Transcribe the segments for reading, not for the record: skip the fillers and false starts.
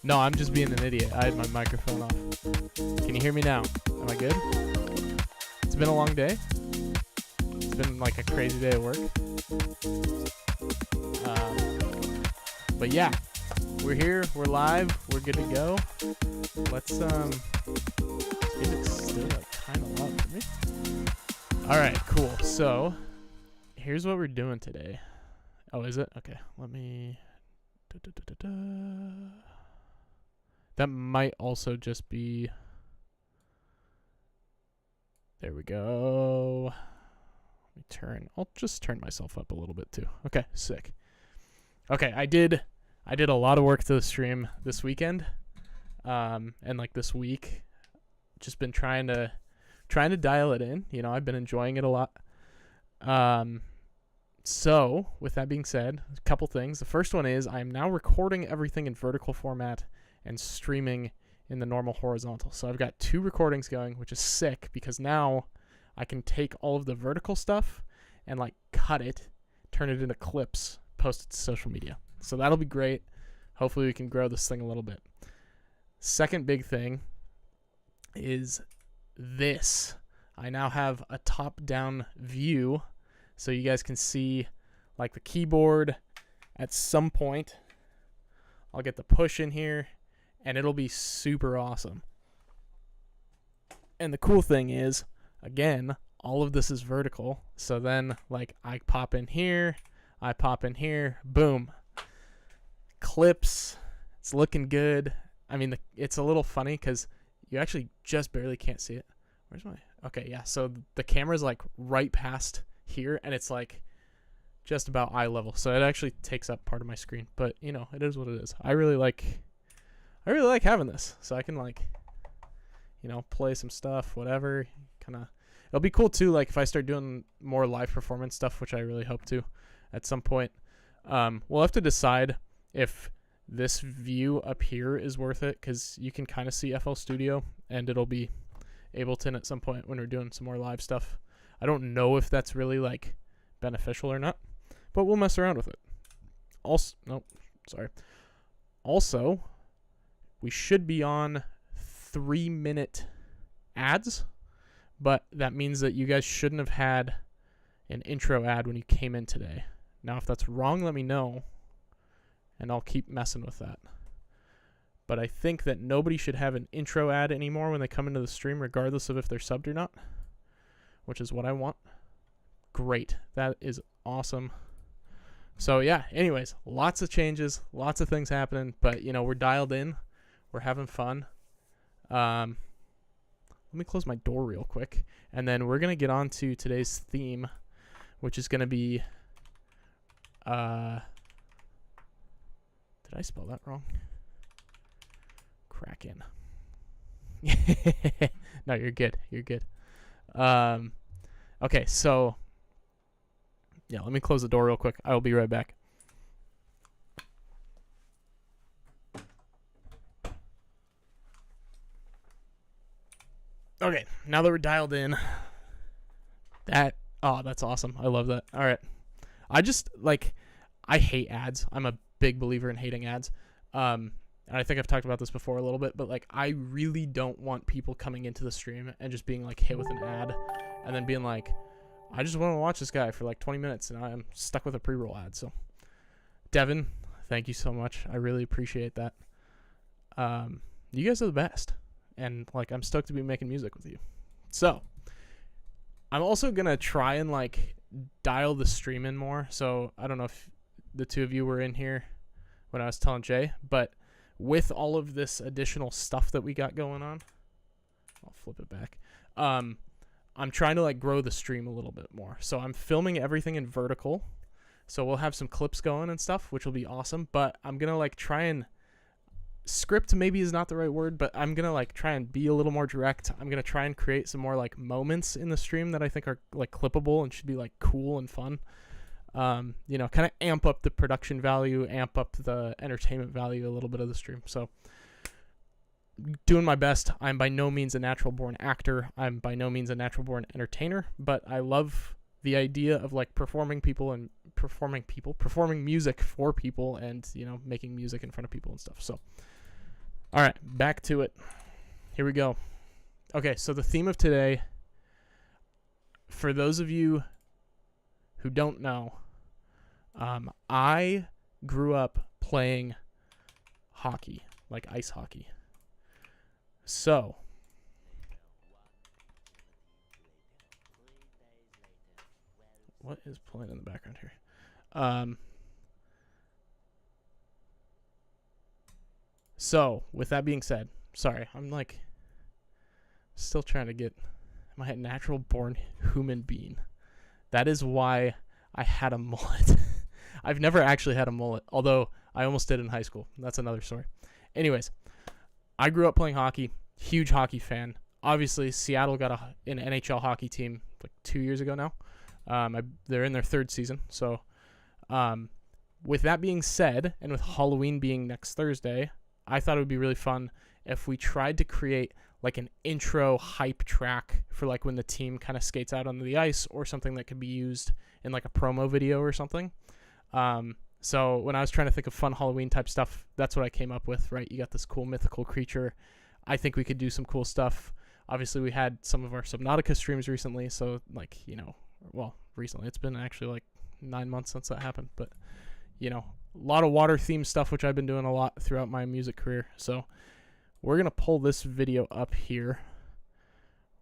No, I'm just being an idiot. I had my microphone off. Can you hear me now? Am I good? It's been a long day. It's been like a crazy day at work. But yeah, we're here. We're live. We're good to go. Let's see if it's still like kind of loud for me. All right, cool. So here's what we're doing today. Oh, is it? Okay, let me. That might also just be. There we go. Let me turn. I'll just turn myself up a little bit too. Okay, sick. Okay, I did a lot of work to the stream this weekend, and like this week, just been trying to dial it in. You know, I've been enjoying it a lot. So with that being said, a couple things. The first one is I'm now recording everything in vertical format and streaming in the normal horizontal. So I've got 2 recordings going, which is sick because now I can take all of the vertical stuff and like cut it, turn it into clips, post it to social media. So that'll be great. Hopefully we can grow this thing a little bit. Second big thing is this. I now have a top-down view so you guys can see like the keyboard at some point. I'll get the push in here and it'll be super awesome. And the cool thing is, again, all of this is vertical. So then like I pop in here, boom. Clips, it's looking good. I mean, it's a little funny because you actually just barely can't see it. Where's my, okay, yeah. So the camera's like right past here and it's like just about eye level. So it actually takes up part of my screen, but you know, it is what it is. I really like having this, so I can like, you know, play some stuff, whatever. Kind of, it'll be cool too. Like if I start doing more live performance stuff, which I really hope to, at some point. We'll have to decide if this view up here is worth it, because you can kind of see FL Studio, and it'll be Ableton at some point when we're doing some more live stuff. I don't know if that's really like beneficial or not, but we'll mess around with it. Also, we should be on 3-minute ads, but that means that you guys shouldn't have had an intro ad when you came in today. Now, if that's wrong, let me know, and I'll keep messing with that. But I think that nobody should have an intro ad anymore when they come into the stream, regardless of if they're subbed or not, which is what I want. Great. That is awesome. So, yeah, anyways, lots of changes, lots of things happening, but, you know, we're dialed in. We're having fun. Let me close my door real quick, and then we're going to get on to today's theme, which is going to be... did I spell that wrong? Kraken. No, you're good. You're good. Okay, so yeah, let me close the door real quick. I will be right back. Okay, now that we're dialed in, that's awesome. I love that. All right. I hate ads. I'm a big believer in hating ads. And I think I've talked about this before a little bit, but like I really don't want people coming into the stream and just being like hit with an ad and then being like, I just want to watch this guy for like 20 minutes and I'm stuck with a pre-roll ad. So Devin, thank you so much. I really appreciate that. You guys are the best. And like I'm stoked to be making music with you. So I'm also going to try and like dial the stream in more. So I don't know if the two of you were in here when I was telling Jay, but with all of this additional stuff that we got going on, I'll flip it back. I'm trying to like grow the stream a little bit more. So I'm filming everything in vertical. So we'll have some clips going and stuff, which will be awesome. But I'm going to like try and script maybe is not the right word, but I'm going to like try and be a little more direct. I'm going to try and create some more like moments in the stream that I think are like clippable and should be like cool and fun. You know, kind of amp up the production value, amp up the entertainment value a little bit of the stream. So doing my best. I'm by no means a natural born actor. I'm by no means a natural born entertainer, but I love the idea of like performing music for people and, you know, making music in front of people and stuff. So, all right, back to it. Here we go. Okay. So the theme of today, for those of you who don't know, I grew up playing hockey, like ice hockey. So, what is playing in the background here? So, with that being said, sorry, I'm like still trying to get my natural born human being. That is why I had a mullet. I've never actually had a mullet, although I almost did in high school. That's another story. Anyways, I grew up playing hockey, huge hockey fan. Obviously, Seattle got an NHL hockey team like 2 years ago now. They're in their third season. So with that being said, and with Halloween being next Thursday, I thought it would be really fun if we tried to create like an intro hype track for like when the team kind of skates out onto the ice, or something that could be used in like a promo video or something. So when I was trying to think of fun Halloween type stuff, that's what I came up with, right? You got this cool mythical creature. I think we could do some cool stuff. Obviously, we had some of our Subnautica streams recently. So like, you know, well, recently, it's been actually like 9 months since that happened, but you know, a lot of water themed stuff, which I've been doing a lot throughout my music career. So we're going to pull this video up here.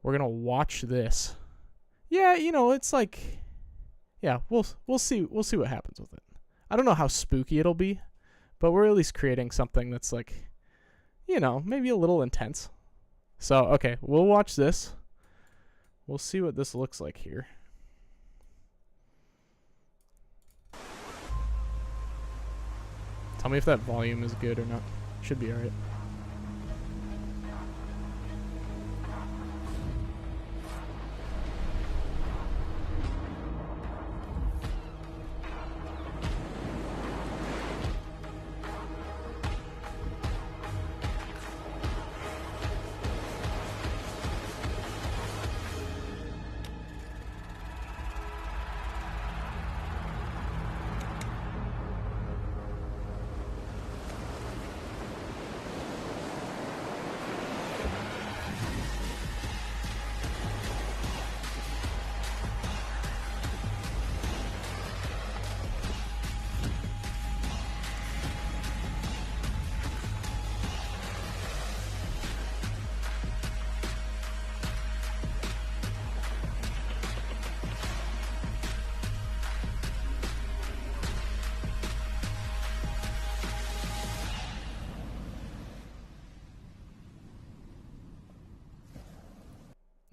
We're going to watch this. Yeah, you know, it's like, yeah, we'll see what happens with it. I don't know how spooky it'll be, but we're at least creating something that's like, you know, maybe a little intense. So, okay, we'll watch this. We'll see what this looks like here. Tell me if that volume is good or not. Should be alright.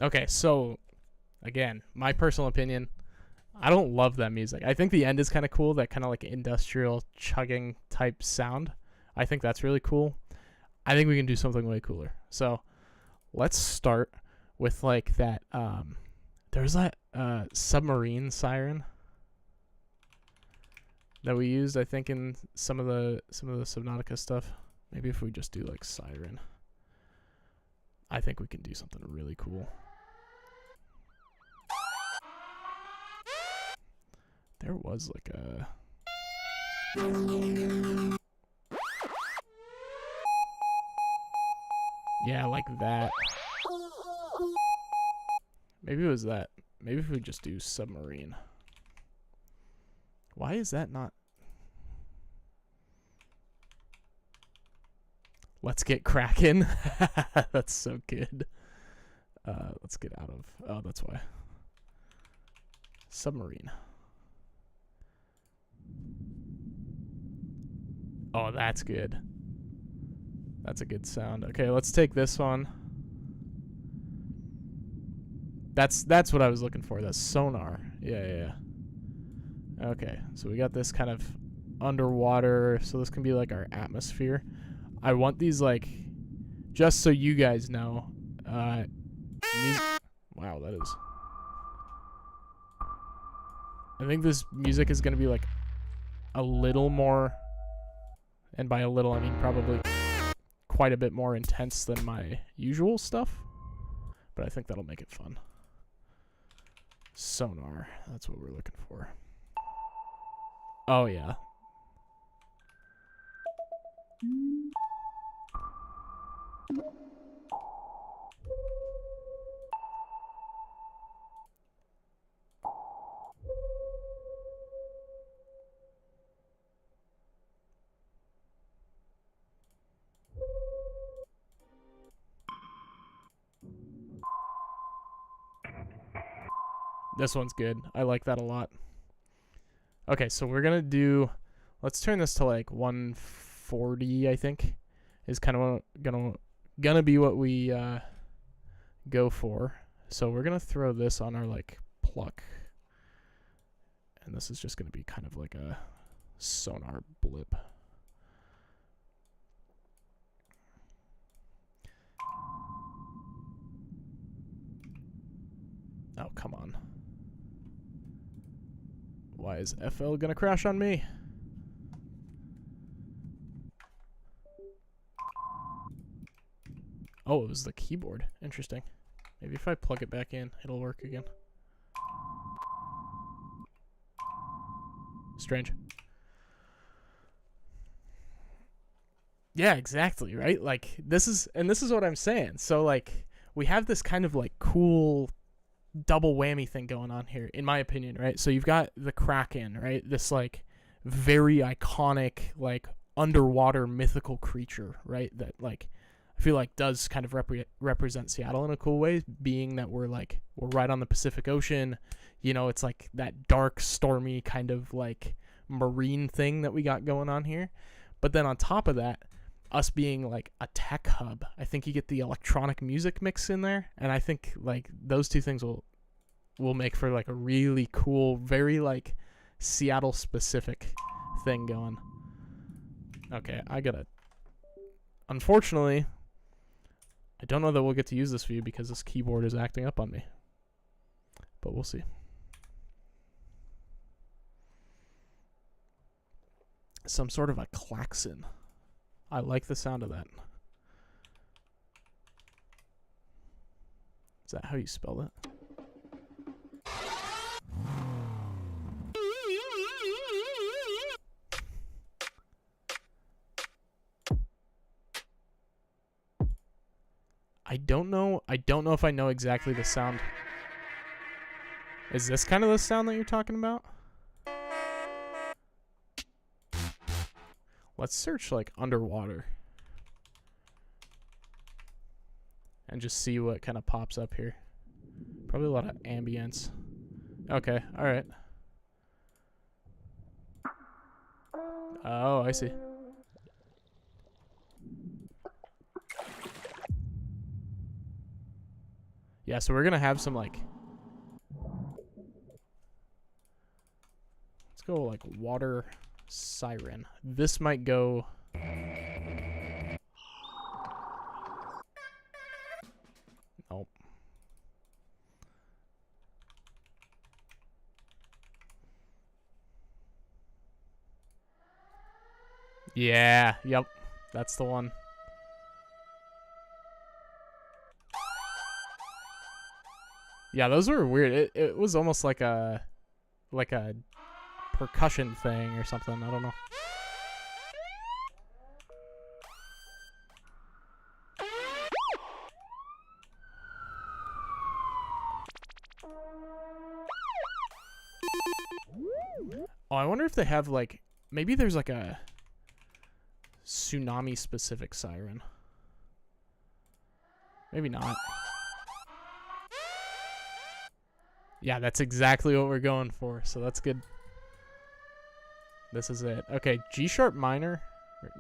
Okay, so again, my personal opinion, I don't love that music. I think the end is kind of cool, that kind of like industrial chugging type sound. I think that's really cool. I think we can do something way cooler. So let's start with like that. There's that submarine siren that we used, I think, in some of the Subnautica stuff. Maybe if we just do like siren, I think we can do something really cool. There was like a... Yeah, like that. Maybe it was that. Maybe if we just do submarine. Why is that not? Let's get kraken. That's so good. Let's get out of. Oh, that's why. Submarine. Oh, that's good. That's a good sound. Okay, let's take this one. That's what I was looking for. That's sonar. Yeah. Okay, so we got this kind of underwater. So this can be like our atmosphere. I want these like, just so you guys know. Wow, that is. I think this music is gonna be like a little more, and by a little I mean probably quite a bit more intense than my usual stuff. But I think that'll make it fun. Sonar, that's what we're looking for. Oh yeah. This one's good. I like that a lot. Okay, so we're gonna do. Let's turn this to like 140. I think is kind of gonna be what we go for. So we're gonna throw this on our like pluck, and this is just gonna be kind of like a sonar blip. Oh, come on. Why is FL gonna crash on me? Oh, it was the keyboard. Interesting. Maybe if I plug it back in, it'll work again. Strange. Yeah, exactly, right? Like, this is what I'm saying. So, like, we have this kind of, like, cool double whammy thing going on here, in my opinion, right? So you've got the kraken, right? This, like, very iconic, like, underwater mythical creature, right? That, like, I feel like does kind of represent Seattle in a cool way, being that we're right on the Pacific Ocean. You know, it's like that dark, stormy kind of, like, marine thing that we got going on here. But then on top of that, us being like a tech hub, I think you get the electronic music mix in there, and I think like those two things will make for like a really cool, very like Seattle specific thing going. Okay, unfortunately, I don't know that we'll get to use this view because this keyboard is acting up on me, but we'll see. Some sort of a klaxon. I like the sound of that. Is that how you spell that? I don't know if I know exactly the sound. Is this kind of the sound that you're talking about? Let's search like underwater and just see what kind of pops up here. Probably a lot of ambience. Okay, all right. Oh, I see. Yeah, so we're gonna have some like, let's go like water siren. This might go. Nope. Yeah, yep. That's the one. Yeah, those were weird. It was almost like a percussion thing or something. I don't know. Oh, I wonder if they have like, maybe there's like a tsunami specific siren. Maybe not. Yeah, that's exactly what we're going for. So that's good. This is it. Okay, G sharp minor.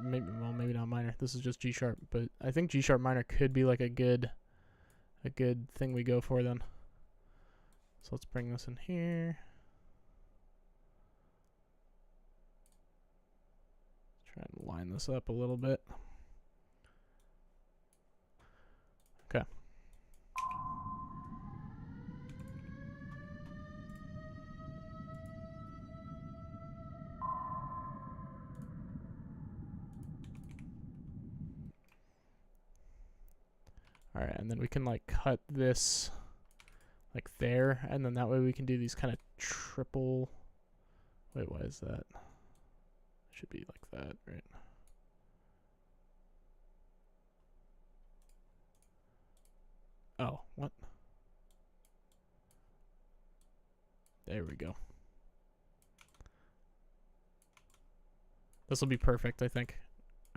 Maybe, well, maybe not minor. This is just G sharp, but I think G sharp minor could be like a good thing we go for then. So let's bring this in here. Try and line this up a little bit. Okay. All right, and then we can like cut this like there, and then that way we can do these kind of triple. Wait, why is that? Should be like that, right? Oh, what? There we go. This will be perfect, I think.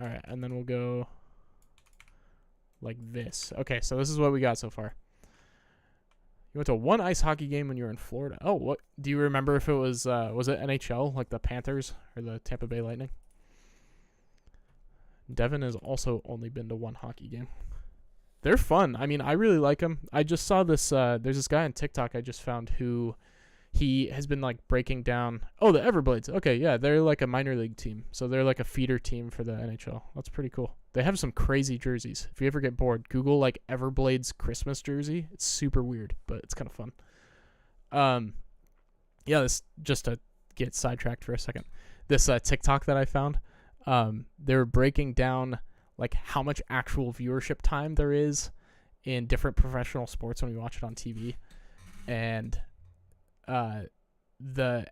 All right, and then we'll go like this. Okay, so this is what we got so far. You went to one ice hockey game when you were in Florida. Oh, what? Do you remember if it was it NHL, like the Panthers or the Tampa Bay Lightning? Devin has also only been to one hockey game. They're fun. I mean, I really like them. I just saw this, there's this guy on TikTok I just found who he has been like breaking down. Oh, the Everblades. Okay, yeah, they're like a minor league team. So they're like a feeder team for the NHL. That's pretty cool. They have some crazy jerseys. If you ever get bored, Google like Everblades Christmas jersey. It's super weird, but it's kind of fun. Yeah, this just to get sidetracked for a second. This TikTok that I found, they're breaking down like how much actual viewership time there is in different professional sports when you watch it on TV. And the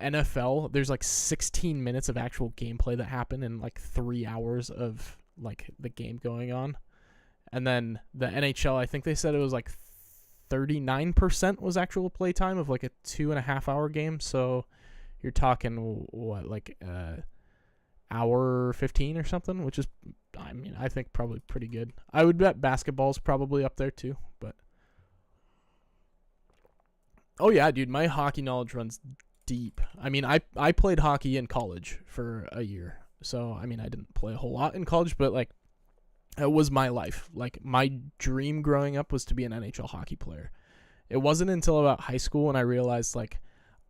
NFL, there's like 16 minutes of actual gameplay that happen in like 3 hours of like the game going on. And then the NHL, I think they said it was like 39% was actual play time of like a 2.5 hour game. So you're talking what, like hour 15 or something, which is, I mean, I think probably pretty good. I would bet basketball's probably up there too, but oh yeah, dude, my hockey knowledge runs deep. I mean, I played hockey in college for a year. So, I mean, I didn't play a whole lot in college, but like it was my life. Like my dream growing up was to be an NHL hockey player. It wasn't until about high school when I realized like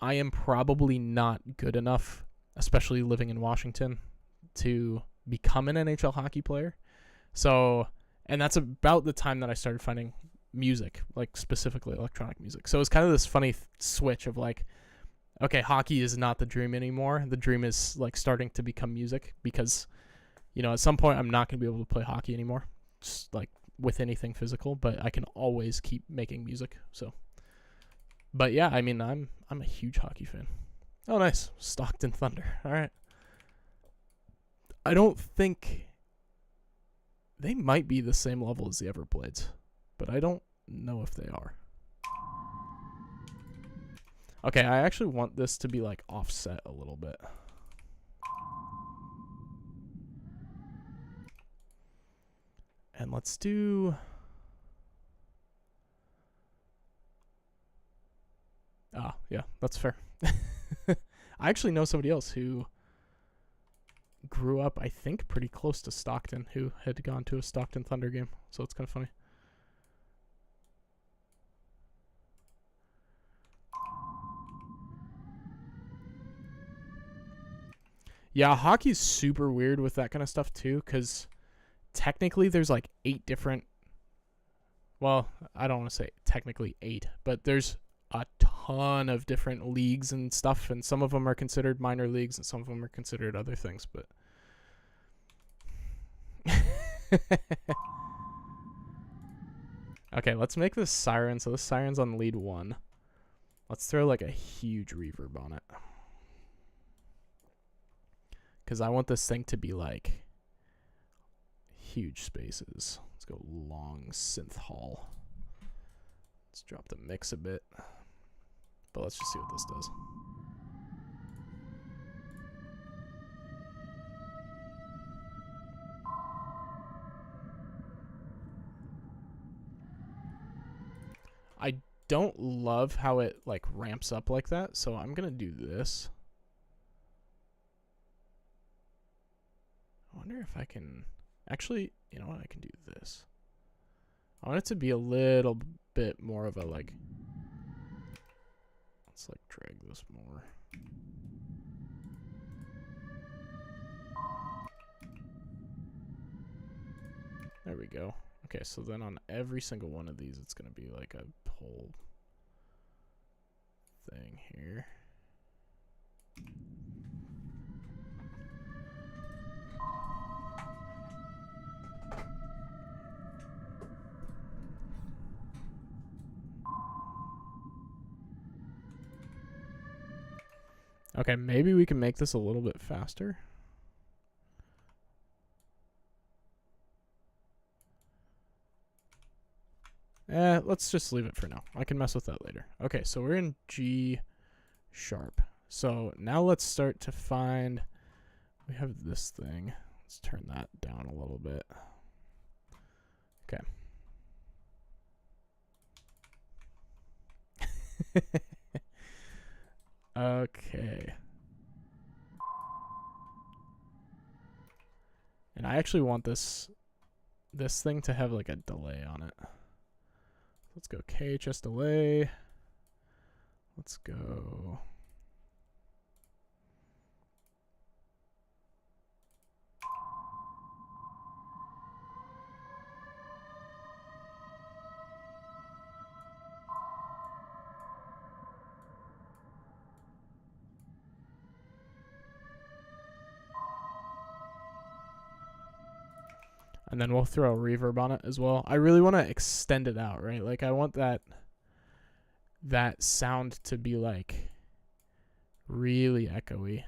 I am probably not good enough, especially living in Washington, to become an NHL hockey player. So, and that's about the time that I started finding music, like specifically electronic music. So it was kind of this funny switch of like, okay, hockey is not the dream anymore. The dream is like starting to become music because, you know, at some point I'm not going to be able to play hockey anymore, just like with anything physical, but I can always keep making music. So, but yeah, I mean, I'm a huge hockey fan. Oh, nice. Stockton Thunder. All right. I don't think they might be the same level as the Everblades, but I don't know if they are. Okay, I actually want this to be like offset a little bit. And let's do... Ah, yeah, that's fair. I actually know somebody else who grew up, I think, pretty close to Stockton, who had gone to a Stockton Thunder game. So it's kind of funny. Yeah, hockey's super weird with that kind of stuff too, because technically there's like 8 different, well, I don't want to say technically 8, but there's a ton of different leagues and stuff, and some of them are considered minor leagues and some of them are considered other things, but okay, let's make this siren. So this siren's on lead 1. Let's throw like a huge reverb on it, because I want this thing to be like huge spaces. Let's go long synth hall. Let's drop the mix a bit, but let's just see what this does. I don't love how it like ramps up like that, so I'm gonna do this. I wonder if I can actually, you know what, I can do this. I want it to be a little bit more of a like, let's like drag this more. There we go. Okay, so then on every single one of these, it's going to be like a whole thing here. Okay, maybe we can make this a little bit faster. Let's just leave it for now. I can mess with that later. Okay, so we're in G sharp. So now let's start to find, we have this thing. Let's turn that down a little bit. Okay. Okay. And I actually want this thing to have like a delay on it. Let's go KHS delay. Let's go. And then we'll throw a reverb on it as well. I really want to extend it out, right? Like I want that sound to be like really echoey.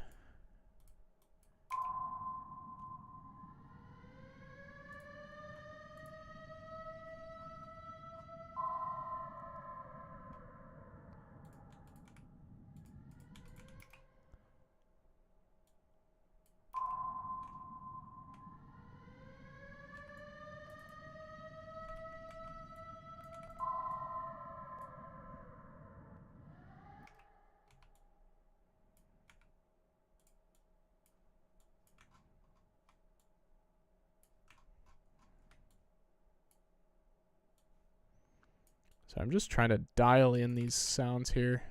So I'm just trying to dial in these sounds here,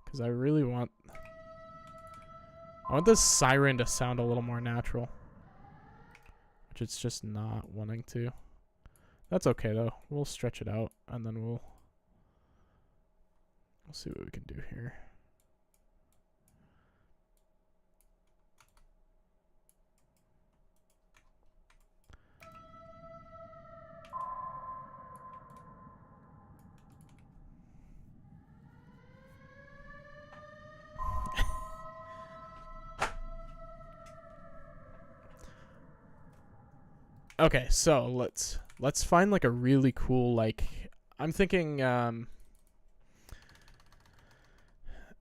because I really want this siren to sound a little more natural, which it's just not wanting to. That's okay though. We'll stretch it out and then we'll see what we can do here. Okay, so let's find like a really cool, like I'm thinking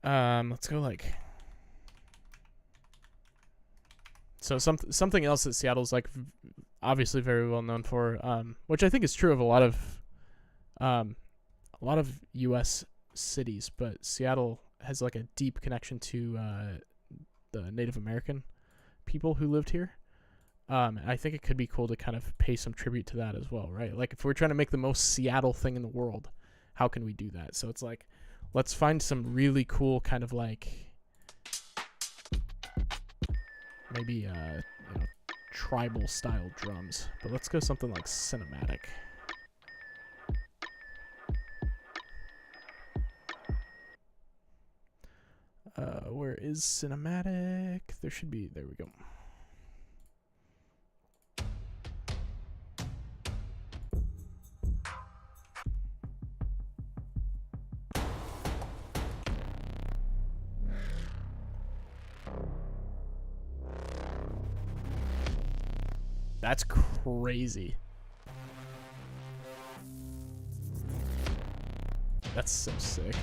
let's go like, so something else that Seattle's like obviously very well known for, which I think is true of a lot of US cities, but Seattle has like a deep connection to the Native American people who lived here. I think it could be cool to kind of pay some tribute to that as well, right? Like if we're trying to make the most Seattle thing in the world, how can we do that? So it's like, let's find some really cool kind of like maybe you know, tribal style drums, but let's go something like cinematic. Where is cinematic? There should be, there we go. That's crazy. That's so sick.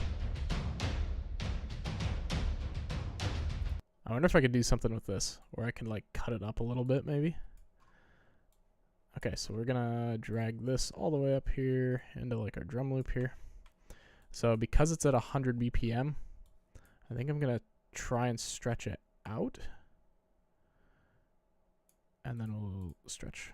I wonder if I could do something with this, where I can like cut it up a little bit maybe. Okay, so we're gonna drag this all the way up here into like our drum loop here. So because it's at 100 BPM, I think I'm gonna try and stretch it out, and then we'll stretch.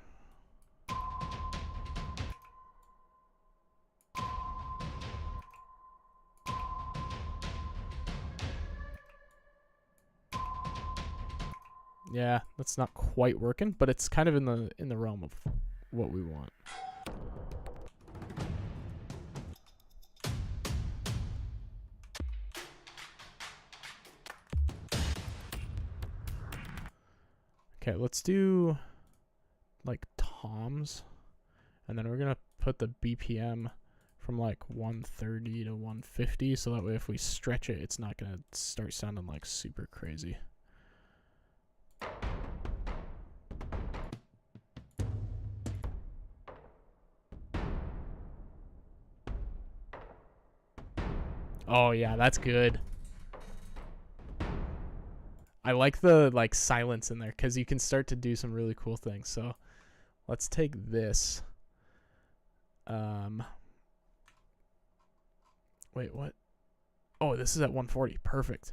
Yeah, that's not quite working, but it's kind of in the realm of what we want. Okay, let's do like toms, and then we're gonna put the BPM from like 130 to 150, so that way if we stretch it, it's not gonna start sounding like super crazy. Oh yeah, that's good. I like the like silence in there because you can start to do some really cool things. So let's take this. Wait, what? Oh, this is at 140. Perfect.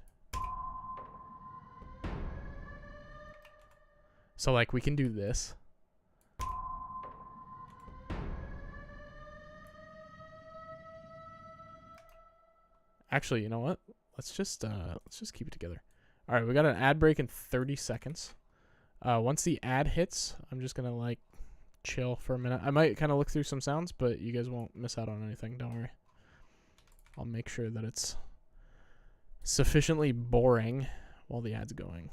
So like we can do this. Actually, you know what? Let's just keep it together. All right, we got an ad break in 30 seconds. Once the ad hits, I'm just gonna like chill for a minute. I might kind of look through some sounds, but you guys won't miss out on anything. Don't worry. I'll make sure that it's sufficiently boring while the ad's going.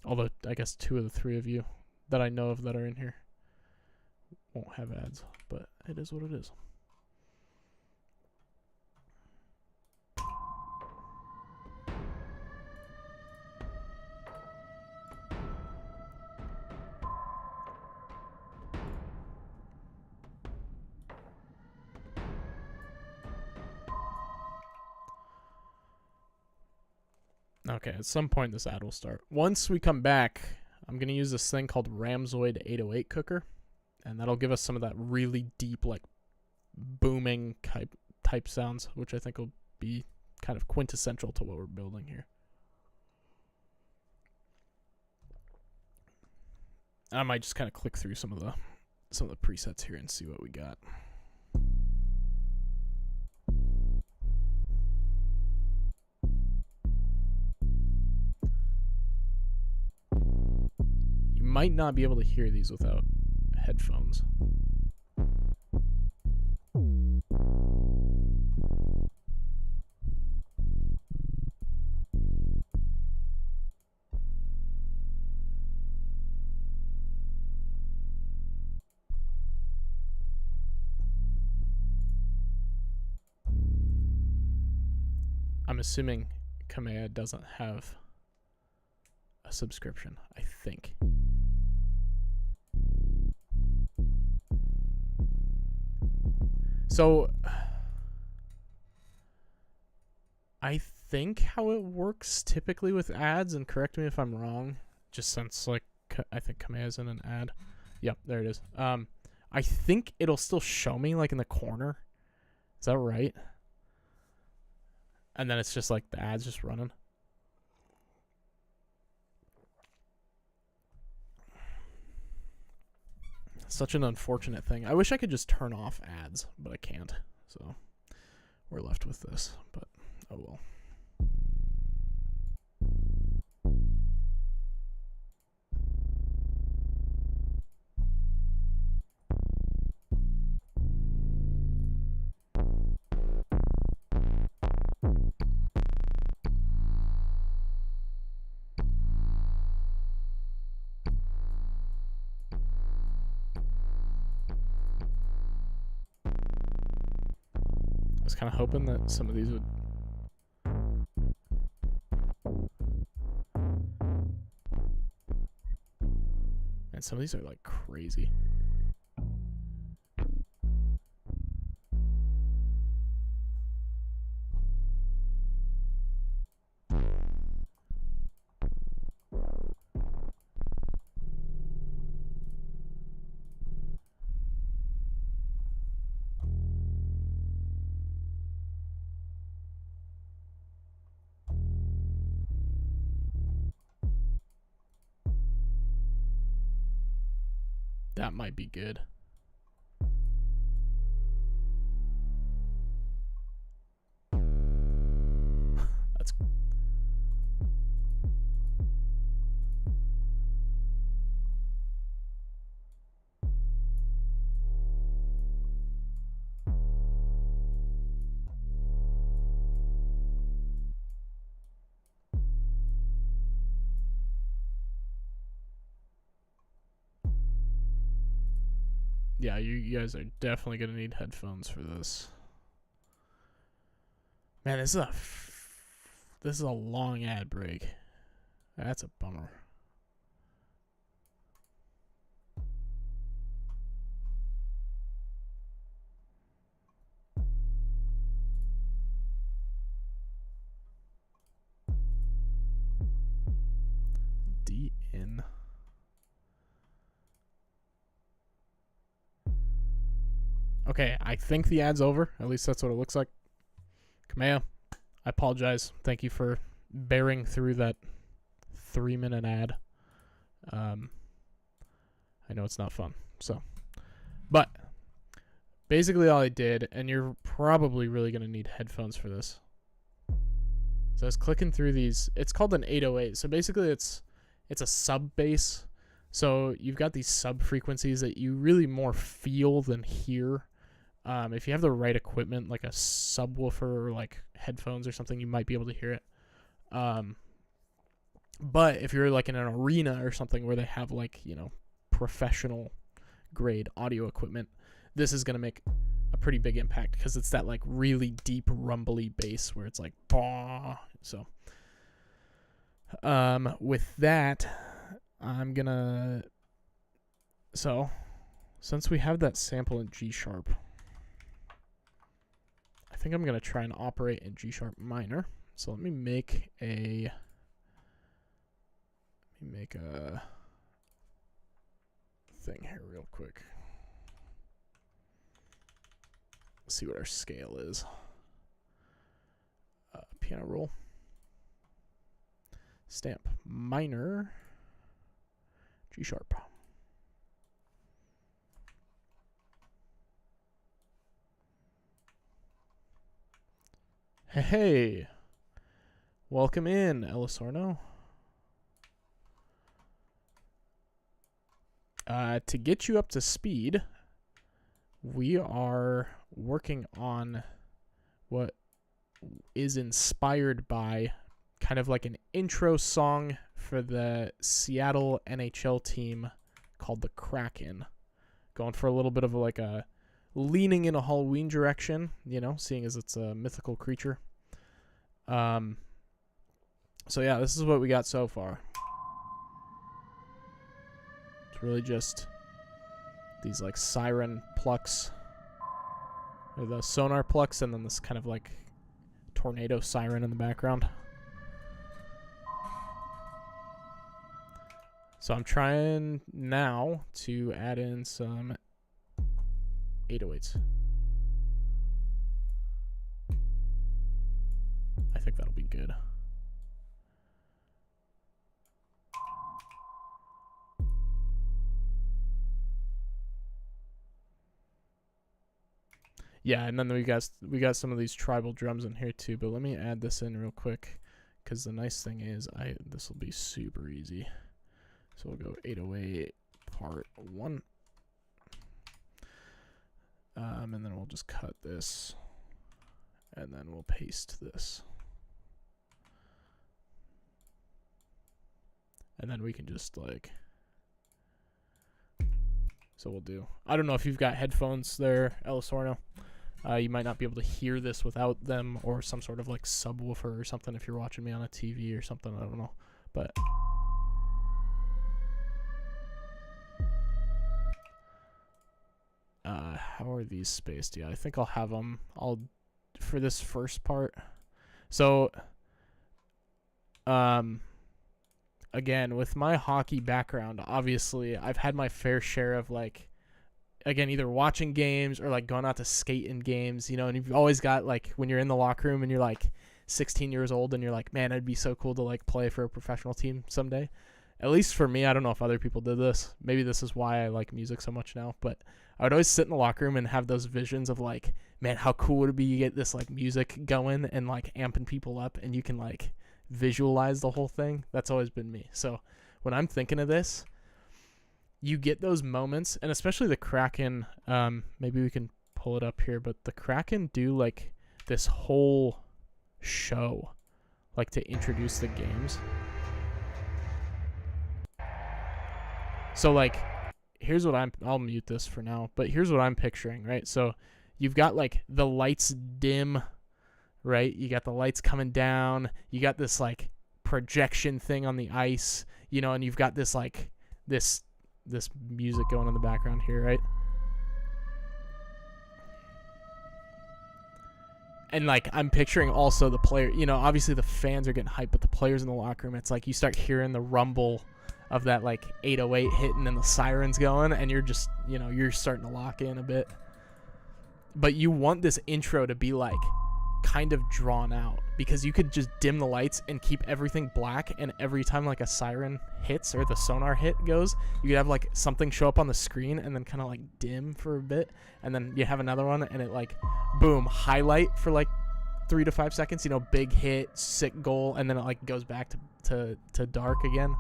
Although I guess 2 of the 3 of you that I know of that are in here won't have ads, but it is what it is. Okay, at some point this ad will start. Once we come back, I'm going to use this thing called Ramzoid 808 Cooker, and that'll give us some of that really deep, like, booming type sounds, which I think will be kind of quintessential to what we're building here. I might just kind of click through some of the presets here and see what we got. You might not be able to hear these without headphones. I'm assuming Kamea doesn't have a subscription, I think. So I think how it works typically with ads, and correct me if I'm wrong, just since like I think Kamea's in an ad. Yep, there it is. I think it'll still show me like in the corner. Is that right? And then it's just like the ad's just running. Such an unfortunate thing. I wish I could just turn off ads, but I can't. So we're left with this, but oh well. I was kind of hoping that some of these would. And some of these are like crazy. That might be good. That's yeah, you guys are definitely gonna need headphones for this. Man, this is a long ad break. That's a bummer. DN. Okay, I think the ad's over. At least that's what it looks like. Kamea, I apologize. Thank you for bearing through that 3-minute ad. I know it's not fun. So, but basically all I did, and you're probably really going to need headphones for this. So I was clicking through these. It's called an 808. So basically it's a sub bass. So you've got these sub frequencies that you really more feel than hear. If you have the right equipment, like a subwoofer or like headphones or something, you might be able to hear it. But if you're like in an arena or something where they have like, professional grade audio equipment, this is going to make a pretty big impact because it's that like really deep rumbly bass where it's like, bah. So, with that, since we have that sample in G sharp, I think I'm going to try and operate in G sharp minor. So let me make a thing here real quick. Let's see what our scale is. Piano roll. Stamp minor G sharp. Hey, welcome in, Elisorno. To get you up to speed, we are working on what is inspired by kind of like an intro song for the Seattle NHL team called the Kraken. Going for a little bit of like a leaning in a Halloween direction, seeing as it's a mythical creature. So yeah, this is what we got so far. It's really just these like siren plucks, or the sonar plucks, and then this kind of like tornado siren in the background. So I'm trying now to add in some 808s. I think that'll be good. Yeah, and then we got some of these tribal drums in here too, but let me add this in real quick, because the nice thing is this will be super easy. So we'll go 808 part 1. And then we'll just cut this, and then we'll paste this. And then we can just like, so we'll do, I don't know if you've got headphones there, Elisorno. You might not be able to hear this without them, or some sort of like subwoofer or something if you're watching me on a TV or something, I don't know. But how are these spaced? Yeah, I think I'll have them for this first part. So again, with my hockey background, obviously I've had my fair share of like, again, either watching games or like going out to skate in games, and you've always got like when you're in the locker room and you're like 16 years old and you're like, man, it'd be so cool to like play for a professional team someday. at least for me, I don't know if other people did this. Maybe this is why I like music so much now, but I would always sit in the locker room and have those visions of like, man, how cool would it be you get this like music going and like amping people up and you can like visualize the whole thing. That's always been me. So when I'm thinking of this, you get those moments, and especially the Kraken, maybe we can pull it up here, but the Kraken do like this whole show like to introduce the games. So like here's what I'll mute this for now, but here's what I'm picturing, right? So you've got like the lights dim, right? You got the lights coming down, you got this like projection thing on the ice, you know, and you've got this like this music going in the background here, right? And like I'm picturing also the player, you know, obviously the fans are getting hyped, but the players in the locker room, it's like you start hearing the rumble of that like 808 hitting and the sirens going, and you're just, you know, you're starting to lock in a bit. But you want this intro to be like kind of drawn out, because you could just dim the lights and keep everything black, and every time like a siren hits or the sonar hit goes, you could have like something show up on the screen and then kind of like dim for a bit, and then you have another one and it like boom, highlight for like 3 to 5 seconds, you know, big hit, sick goal, and then it like goes back to dark again.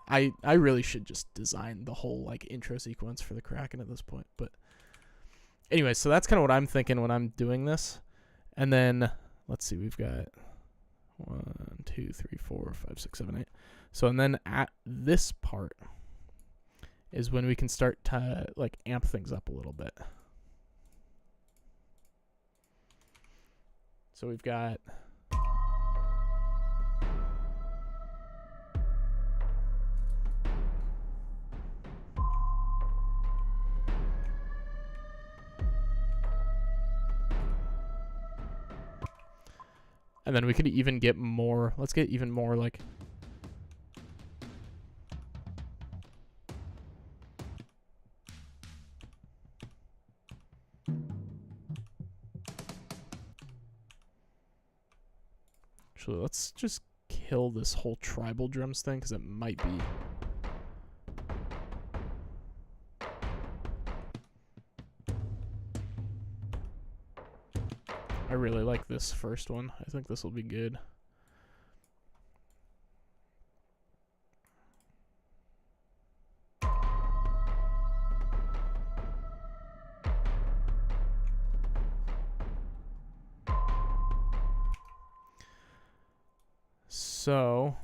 I really should just design the whole like intro sequence for the Kraken at this point. But anyway, so that's kind of what I'm thinking when I'm doing this. And then let's see, we've got 1, 2, 3, 4, 5, 6, 7, 8. So and then at this part is when we can start to like amp things up a little bit. So we've got and then we could even get more. Let's get even more like actually, let's just kill this whole tribal drums thing, because it might be I really like this first one. I think this will be good. So,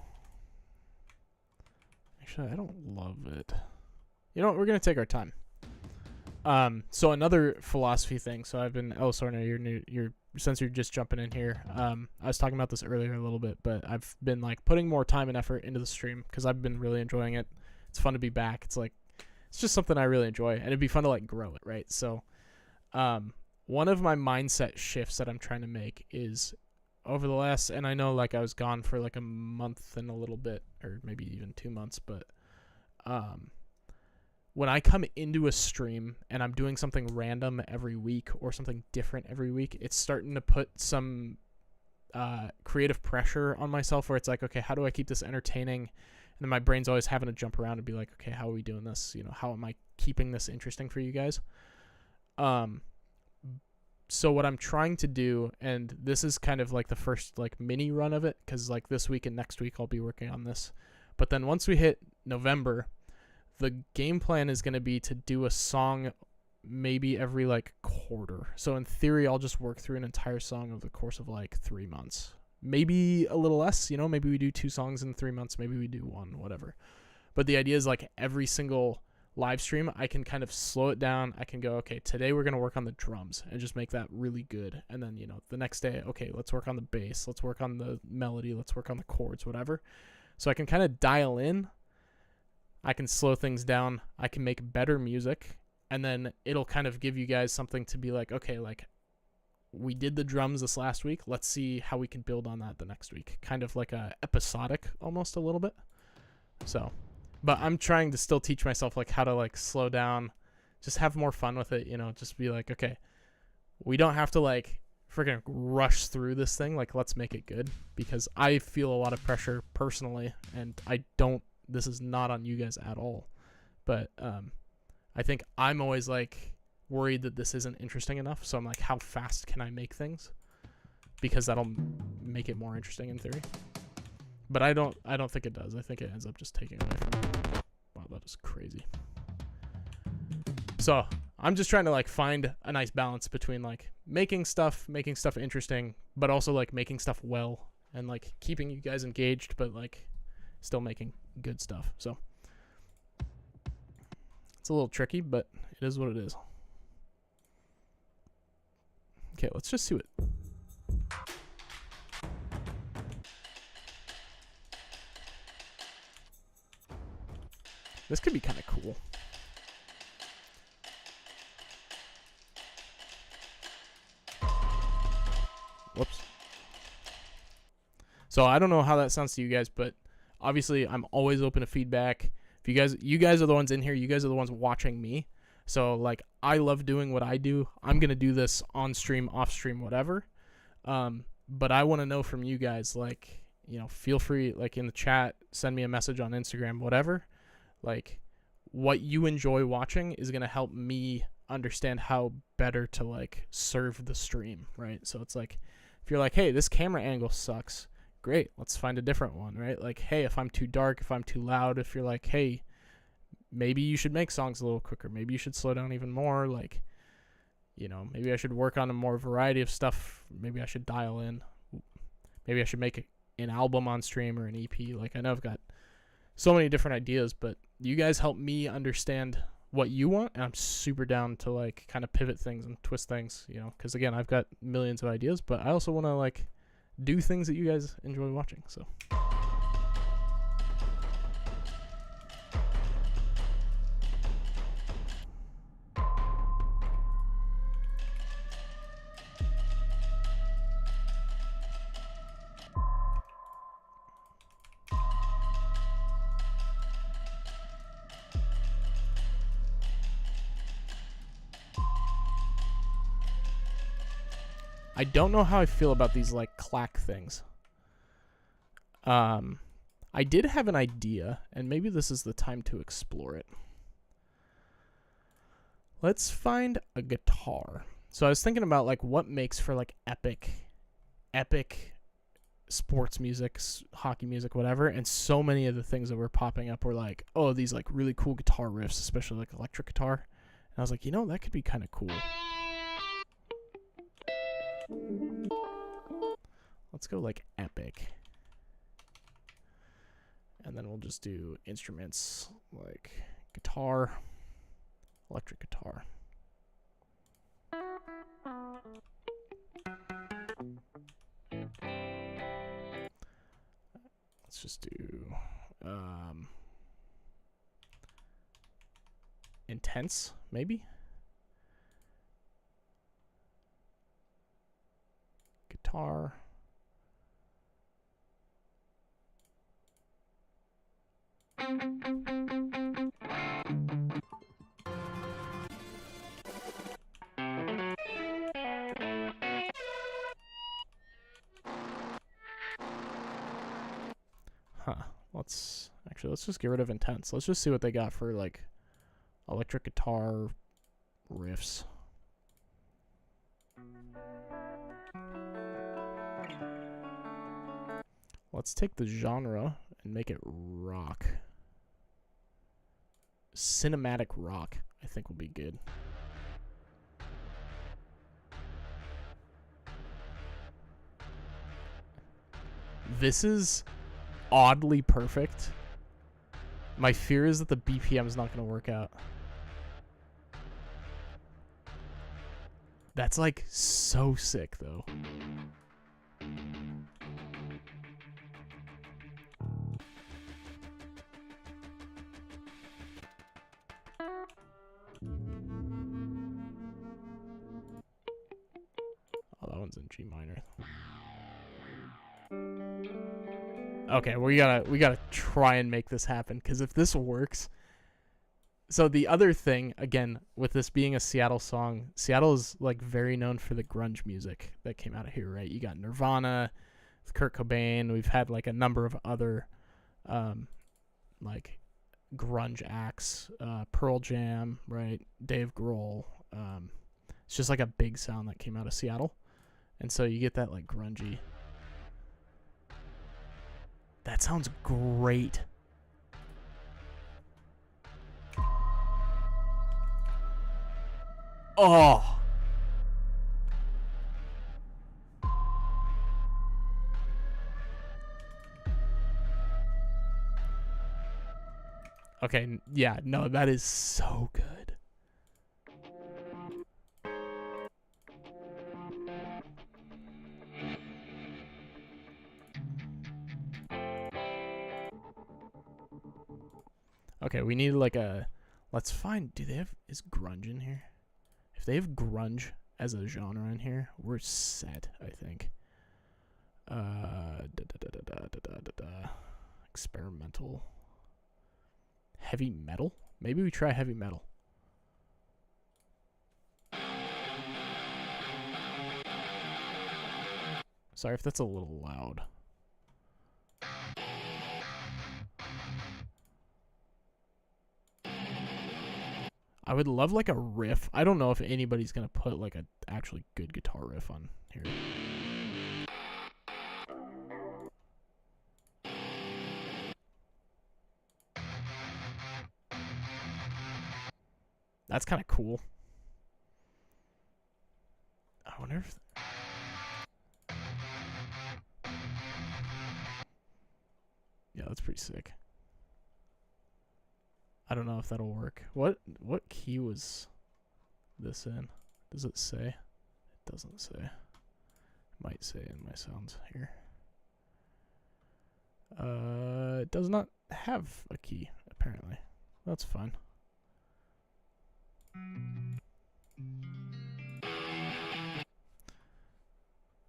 actually, I don't love it. You know what? We're going to take our time. So another philosophy thing. So I've been, you're since you're just jumping in here, I was talking about this earlier a little bit, but I've been like putting more time and effort into the stream because I've been really enjoying it. It's fun to be back. It's like, it's just something I really enjoy, and it'd be fun to like grow it, right? So, one of my mindset shifts that I'm trying to make is over the last, and I know like I was gone for like a month and a little bit, or maybe even 2 months, but, when I come into a stream and I'm doing something random every week or something different every week, it's starting to put some creative pressure on myself, where it's like, okay, how do I keep this entertaining? And then my brain's always having to jump around and be like, okay, how are we doing this? You know, how am I keeping this interesting for you guys? So what I'm trying to do, and this is kind of like the first like mini run of it, because like this week and next week I'll be working on this. But then once we hit November, the game plan is going to be to do a song maybe every like quarter. So in theory, I'll just work through an entire song over the course of like 3 months. Maybe a little less, you know, maybe we do 2 songs in 3 months, maybe we do 1, whatever. But the idea is like every single live stream, I can kind of slow it down. I can go, okay, today we're going to work on the drums and just make that really good. And then, you know, the next day, okay, let's work on the bass. Let's work on the melody. Let's work on the chords, whatever. So I can kind of dial in. I can slow things down. I can make better music. And then it'll kind of give you guys something to be like, okay, like we did the drums this last week. Let's see how we can build on that the next week. Kind of like a episodic almost a little bit. So, but I'm trying to still teach myself like how to like slow down, just have more fun with it, you know, just be like, okay, we don't have to like freaking rush through this thing. Like, let's make it good, because I feel a lot of pressure personally, and I don't this is not on you guys at all. But I think I'm always like worried that this isn't interesting enough. So I'm like, how fast can I make things? Because that'll make it more interesting in theory. But I don't think it does. I think it ends up just taking away from it. Wow, that is crazy. So I'm just trying to like find a nice balance between like making stuff interesting, but also like making stuff well and like keeping you guys engaged, but like still making good stuff. So it's a little tricky, but it is what it is. Okay, let's just see what. This could be kind of cool. Whoops. So I don't know how that sounds to you guys, but obviously I'm always open to feedback. If you guys are the ones in here, you guys are the ones watching me. So like I love doing what I do. I'm going to do this on stream, off stream, whatever. But I want to know from you guys, like, you know, feel free, like in the chat, send me a message on Instagram, whatever. Like what you enjoy watching is going to help me understand how better to like serve the stream, right? So it's like, if you're like, hey, this camera angle sucks, great, let's find a different one, right? Like, hey, if I'm too dark, if I'm too loud, if you're like, hey, maybe you should make songs a little quicker, maybe you should slow down even more, like, you know, maybe I should work on a more variety of stuff, maybe I should dial in, maybe I should make an album on stream or an EP. Like, I know I've got so many different ideas, but you guys help me understand what you want, and I'm super down to like kind of pivot things and twist things, you know, because again, I've got millions of ideas, but I also want to like do things that you guys enjoy watching. So I don't know how I feel about these like clack things. I did have an idea, and maybe this is the time to explore it. Let's find a guitar. So I was thinking about like what makes for like epic sports music, hockey music, whatever, and so many of the things that were popping up were like, oh, these like really cool guitar riffs, especially like electric guitar. And I was like, you know, that could be kind of cool. Let's go like epic. And then we'll just do instruments like guitar, electric guitar. Let's just do intense, maybe. Guitar. Let's just get rid of intense. Let's just see what they got for like electric guitar riffs. Let's take the genre and make it rock. Cinematic rock, I think, will be good. This is oddly perfect. My fear is that the BPM is not going to work out. That's like so sick, though. Oh, that one's in G minor. Okay, we gotta try and make this happen, because if this works. So the other thing, again, with this being a Seattle song, Seattle is like very known for the grunge music that came out of here, right? You got Nirvana, Kurt Cobain. We've had like a number of other like grunge acts, Pearl Jam, right? Dave Grohl. It's just like a big sound that came out of Seattle, and so you get that like grungy. That sounds great. Oh. Okay, yeah, no, that is so good. Okay, we need like a... Let's find... Do they have... Is grunge in here? If they have grunge as a genre in here, we're set, I think. Experimental. Heavy metal? Maybe we try heavy metal. Sorry if that's a little loud. I would love like a riff. I don't know if anybody's gonna put like a actually good guitar riff on here. That's kind of cool. I wonder if... Yeah, that's pretty sick. I don't know if that'll work. What key was this in? Does it say? It doesn't say. It might say in my sounds here. It does not have a key, apparently. That's fine.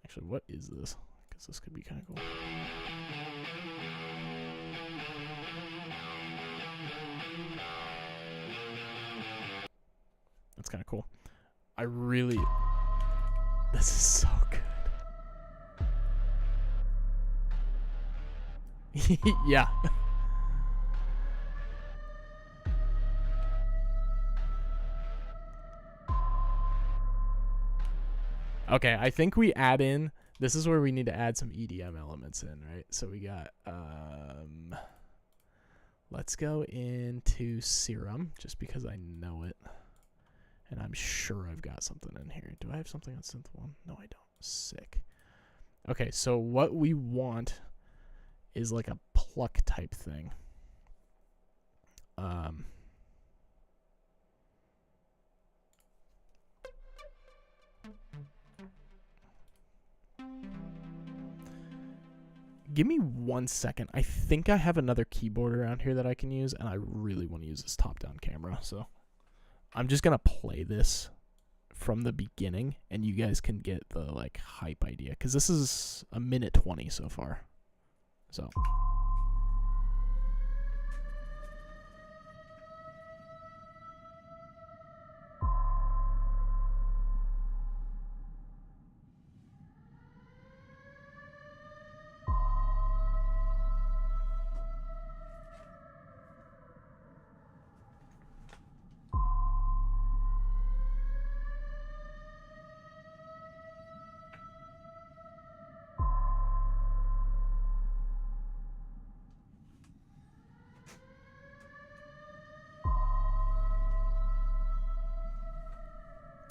Actually, what is this? Because this could be kind of cool. That's kind of cool. I really... This is so good. Yeah. Okay, I think we add in... This is where we need to add some EDM elements in, right? So we got... let's go into Serum, just because I know it. And I'm sure I've got something in here. Do I have something on Synth 1? No, I don't. Sick. Okay, so what we want is like a pluck type thing. Give me 1 second. I think I have another keyboard around here that I can use, and I really want to use this top-down camera, so I'm just going to play this from the beginning, and you guys can get the like hype idea, because this is 1:20 so far. So...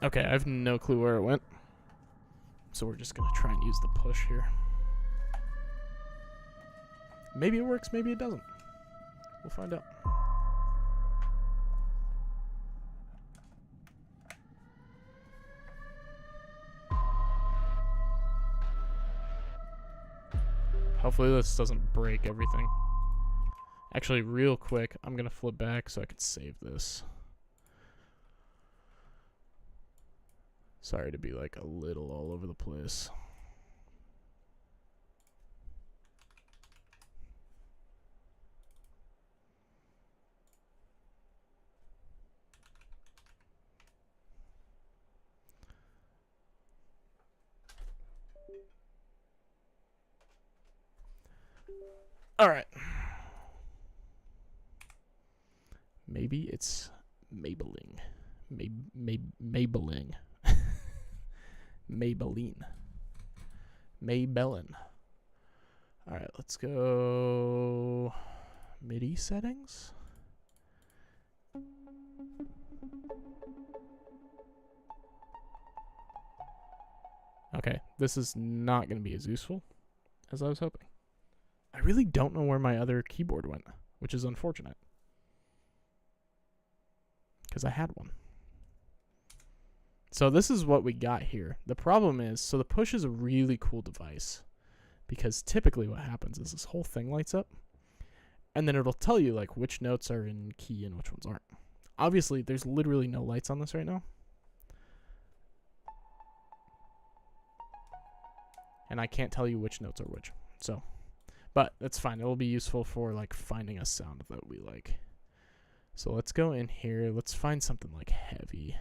Okay, I have no clue where it went. So we're just going to try and use the push here. Maybe it works, maybe it doesn't. We'll find out. Hopefully this doesn't break everything. Actually, real quick, I'm going to flip back so I can save this. Sorry to be like a little all over the place. All right. Maybe it's Maybelline. Maybelline. Maybelline. Maybelline. All right, let's go MIDI settings. Okay, this is not going to be as useful as I was hoping. I really don't know where my other keyboard went, which is unfortunate. Because I had one. So this is what we got here. The problem is, so the push is a really cool device. Because typically what happens is this whole thing lights up. And then it'll tell you like which notes are in key and which ones aren't. Obviously, there's literally no lights on this right now. And I can't tell you which notes are which. So, but that's fine. It'll be useful for like finding a sound that we like. So let's go in here. Let's find something like heavy.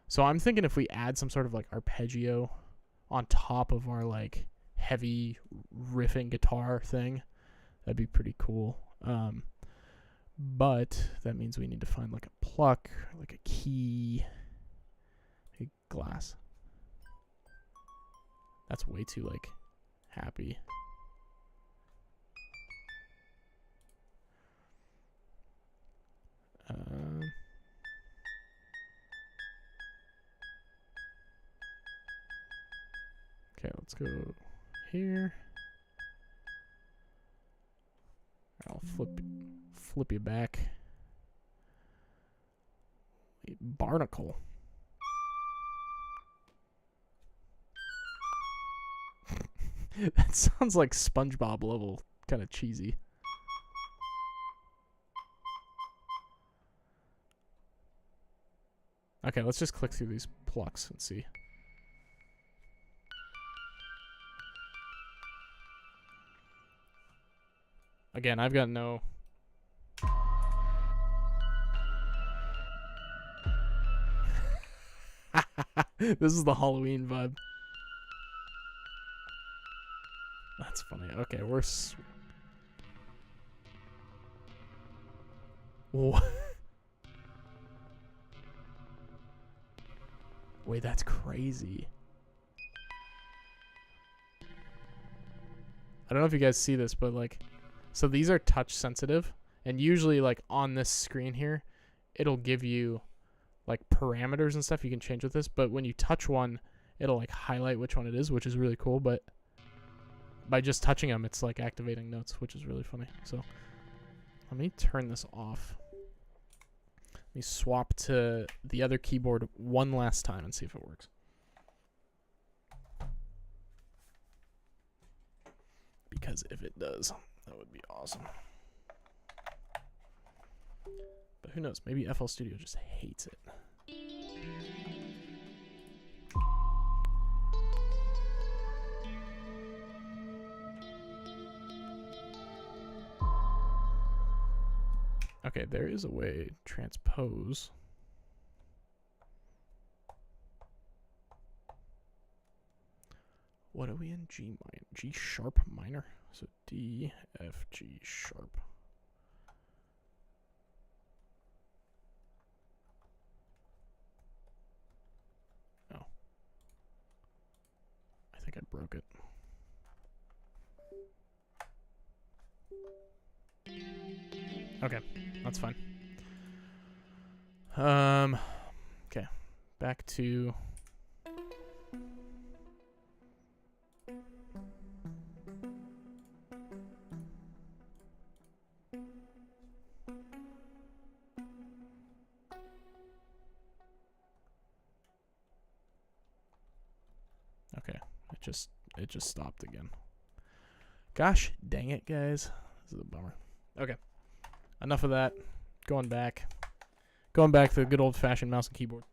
So I'm thinking if we add some sort of like arpeggio on top of our like heavy riffing guitar thing, that'd be pretty cool. But that means we need to find like a pluck, like a key. Glass. That's way too like happy. Okay, let's go here. I'll flip you back. Barnacle. That sounds like SpongeBob level, kind of cheesy. Okay, let's just click through these plucks and see. Again, I've got no... This is the Halloween vibe. That's funny. Okay, we're... What? Wait, that's crazy. I don't know if you guys see this, but like... So these are touch sensitive. And usually like on this screen here, it'll give you like parameters and stuff you can change with this. But when you touch one, it'll like highlight which one it is, which is really cool. But by just touching them, it's like activating notes, which is really funny. So let me turn this off. Let me swap to the other keyboard one last time and see if it works. Because if it does, that would be awesome. But who knows? Maybe FL Studio just hates it. Okay, there is a way to transpose. What are we in? G minor, G sharp minor. So D, F, G sharp. Oh, I think I broke it. Okay, that's fine. Okay, back to... Okay, it just stopped again. Gosh, dang it, guys. This is a bummer. Okay. Enough of that. Going back to the good old-fashioned mouse and keyboard.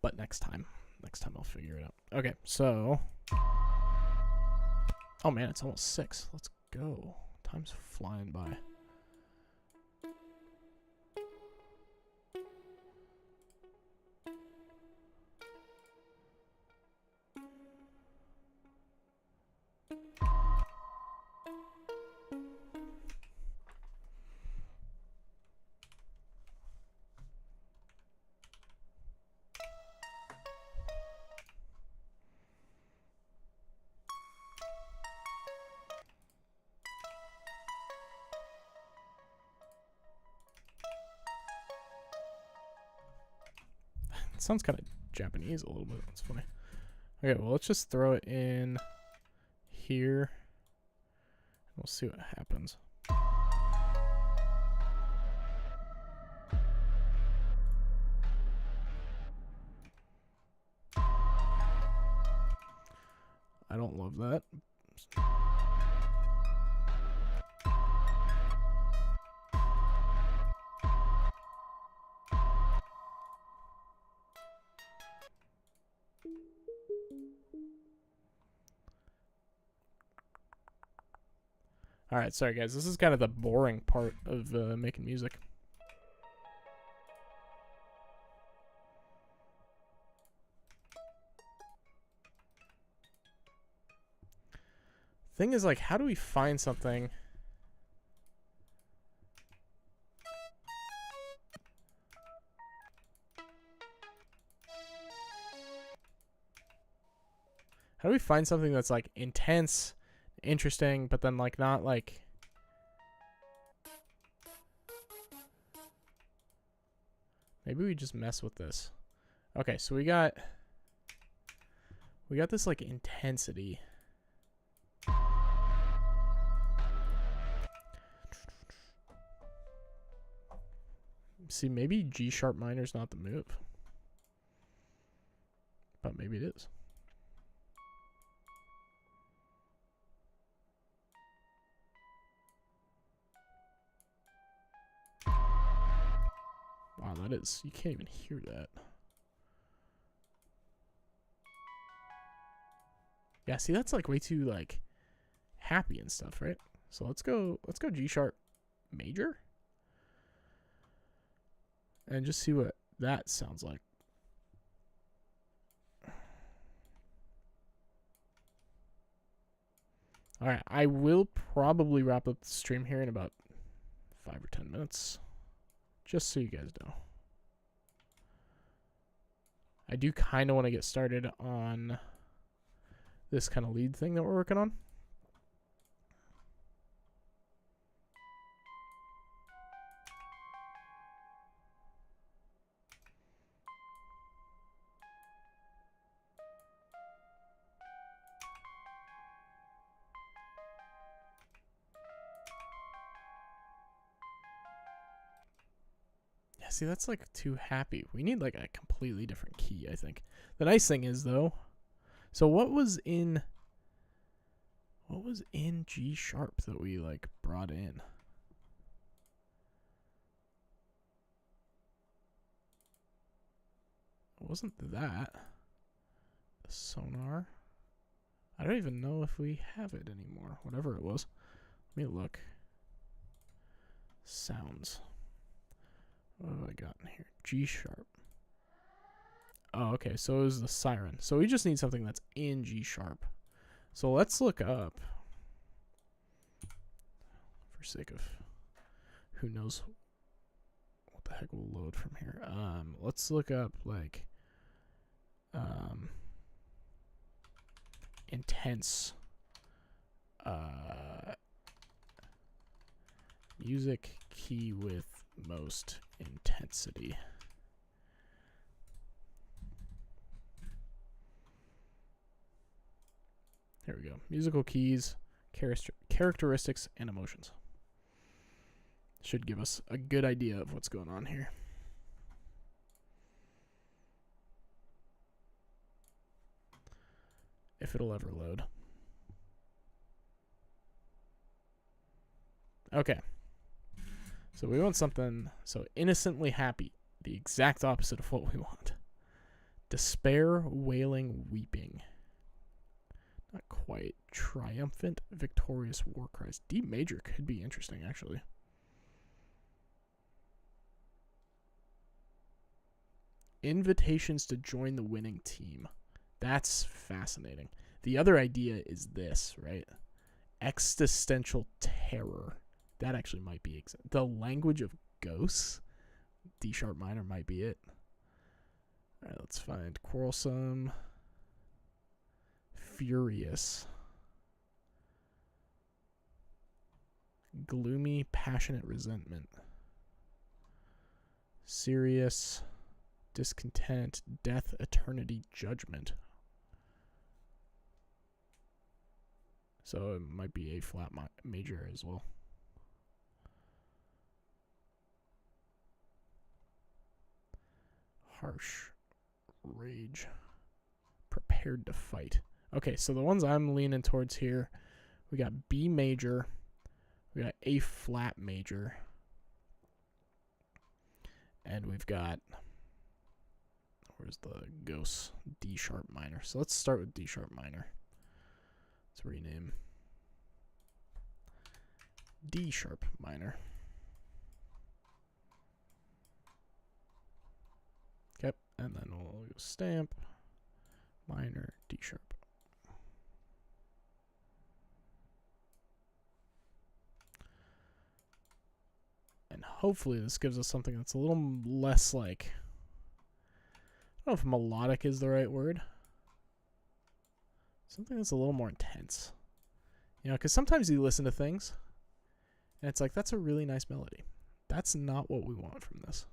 But next time I'll figure it out. Okay, so... Oh man, it's almost 6. Let's go. Time's flying by. sounds kind of Japanese a little bit. That's funny. Okay, well, let's just throw it in here. We'll see what happens. I don't love that. All right, sorry guys. This is kind of the boring part of making music. Thing is, like, how do we find something? How do we find something that's like intense, interesting, but then like not like maybe we just mess with this. Okay, so we got this like intensity. See, maybe G sharp minor's not the move. But maybe it is. Wow, that is, you can't even hear that. Yeah, see, that's like way too like happy and stuff, right? So let's go G sharp major and just see what that sounds like. All right, I will probably wrap up the stream here in about 5 or 10 minutes, just so you guys know. I do kind of want to get started on this kind of lead thing that we're working on. Yeah, see, that's like too happy. We need like a completely different key, I think. The nice thing is though, so what was in G sharp that we like brought in? It wasn't that. The sonar. I don't even know if we have it anymore. Whatever it was. Let me look. Sounds. What have I got in here? G sharp. Oh, okay. So it was the siren. So we just need something that's in G sharp. So let's look up, for sake of who knows what the heck will load from here. Let's look up like intense music key with most intensity. There we go. Musical keys, characteristics, and emotions. Should give us a good idea of what's going on here. If it'll ever load. Okay. So we want something, so innocently happy, the exact opposite of what we want. Despair, wailing, weeping. Not quite. Triumphant, victorious war cries. D major could be interesting, actually. Invitations to join the winning team. That's fascinating. The other idea is this, right? Existential terror. That actually might be the language of ghosts. D sharp minor might be it. All right, let's find quarrelsome, furious, gloomy, passionate resentment, serious, discontent, death, eternity, judgment. So it might be A flat major as well. Harsh, rage, prepared to fight. Okay, so the ones I'm leaning towards here, we got B major, we got A flat major, and we've got, where's the ghost? D sharp minor. So let's start with D sharp minor. Let's rename D sharp minor. Okay, and then we'll go stamp minor D sharp. And hopefully this gives us something that's a little less like, I don't know if melodic is the right word. Something that's a little more intense. You know, because sometimes you listen to things and it's like, that's a really nice melody. That's not what we want from this.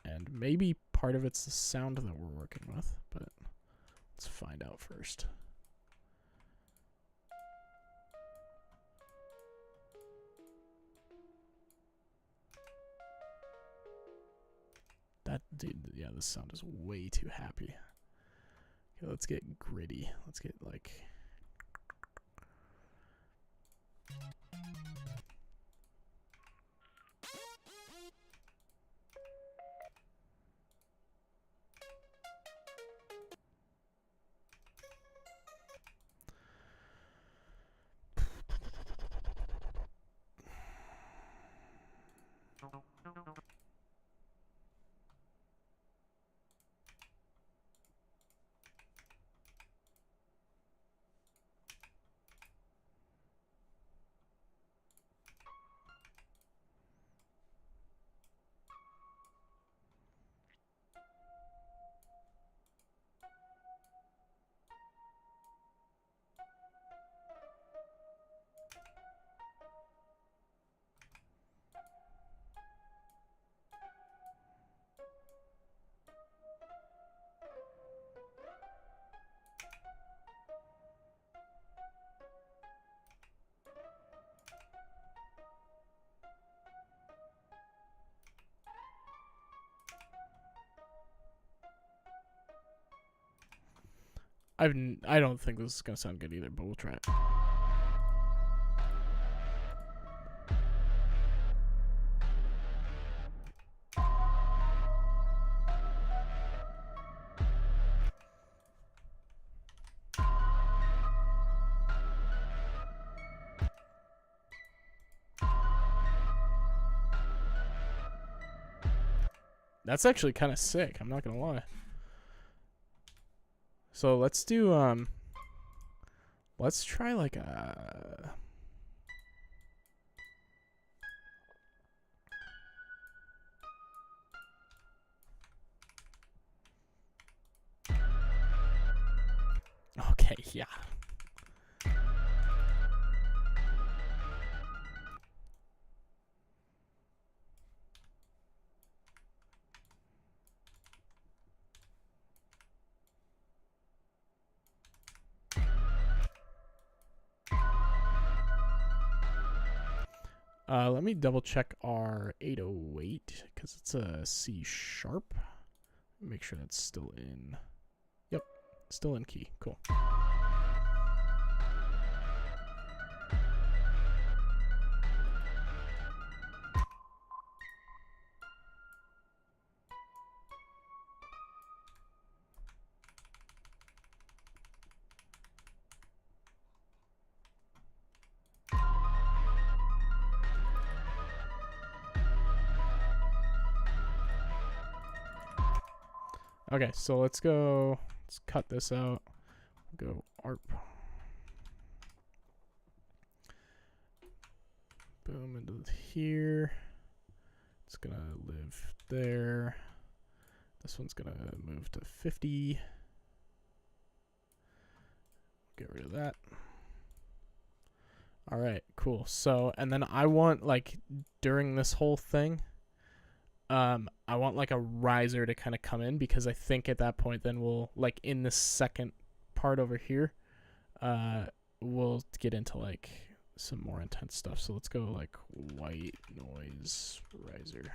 And maybe part of it's the sound that we're working with, but let's find out first. That, dude, yeah, this sound is way too happy. Okay, let's get gritty. Let's get like... I don't think this is going to sound good either, but we'll try it. That's actually kind of sick, I'm not going to lie. So let's do, let's try like a... Okay, yeah. Let me double check our 808 because it's a C sharp. Make sure that's still in. Yep, still in key. Cool. Okay, so let's go. Let's cut this out. Go ARP. Boom into here. It's gonna live there. This one's gonna move to 50. Get rid of that. All right, cool. So, and then I want, like, during this whole thing, I want like a riser to kind of come in, because I think at that point then we'll, like, in the second part over here, we'll get into like some more intense stuff. So let's go like white noise riser.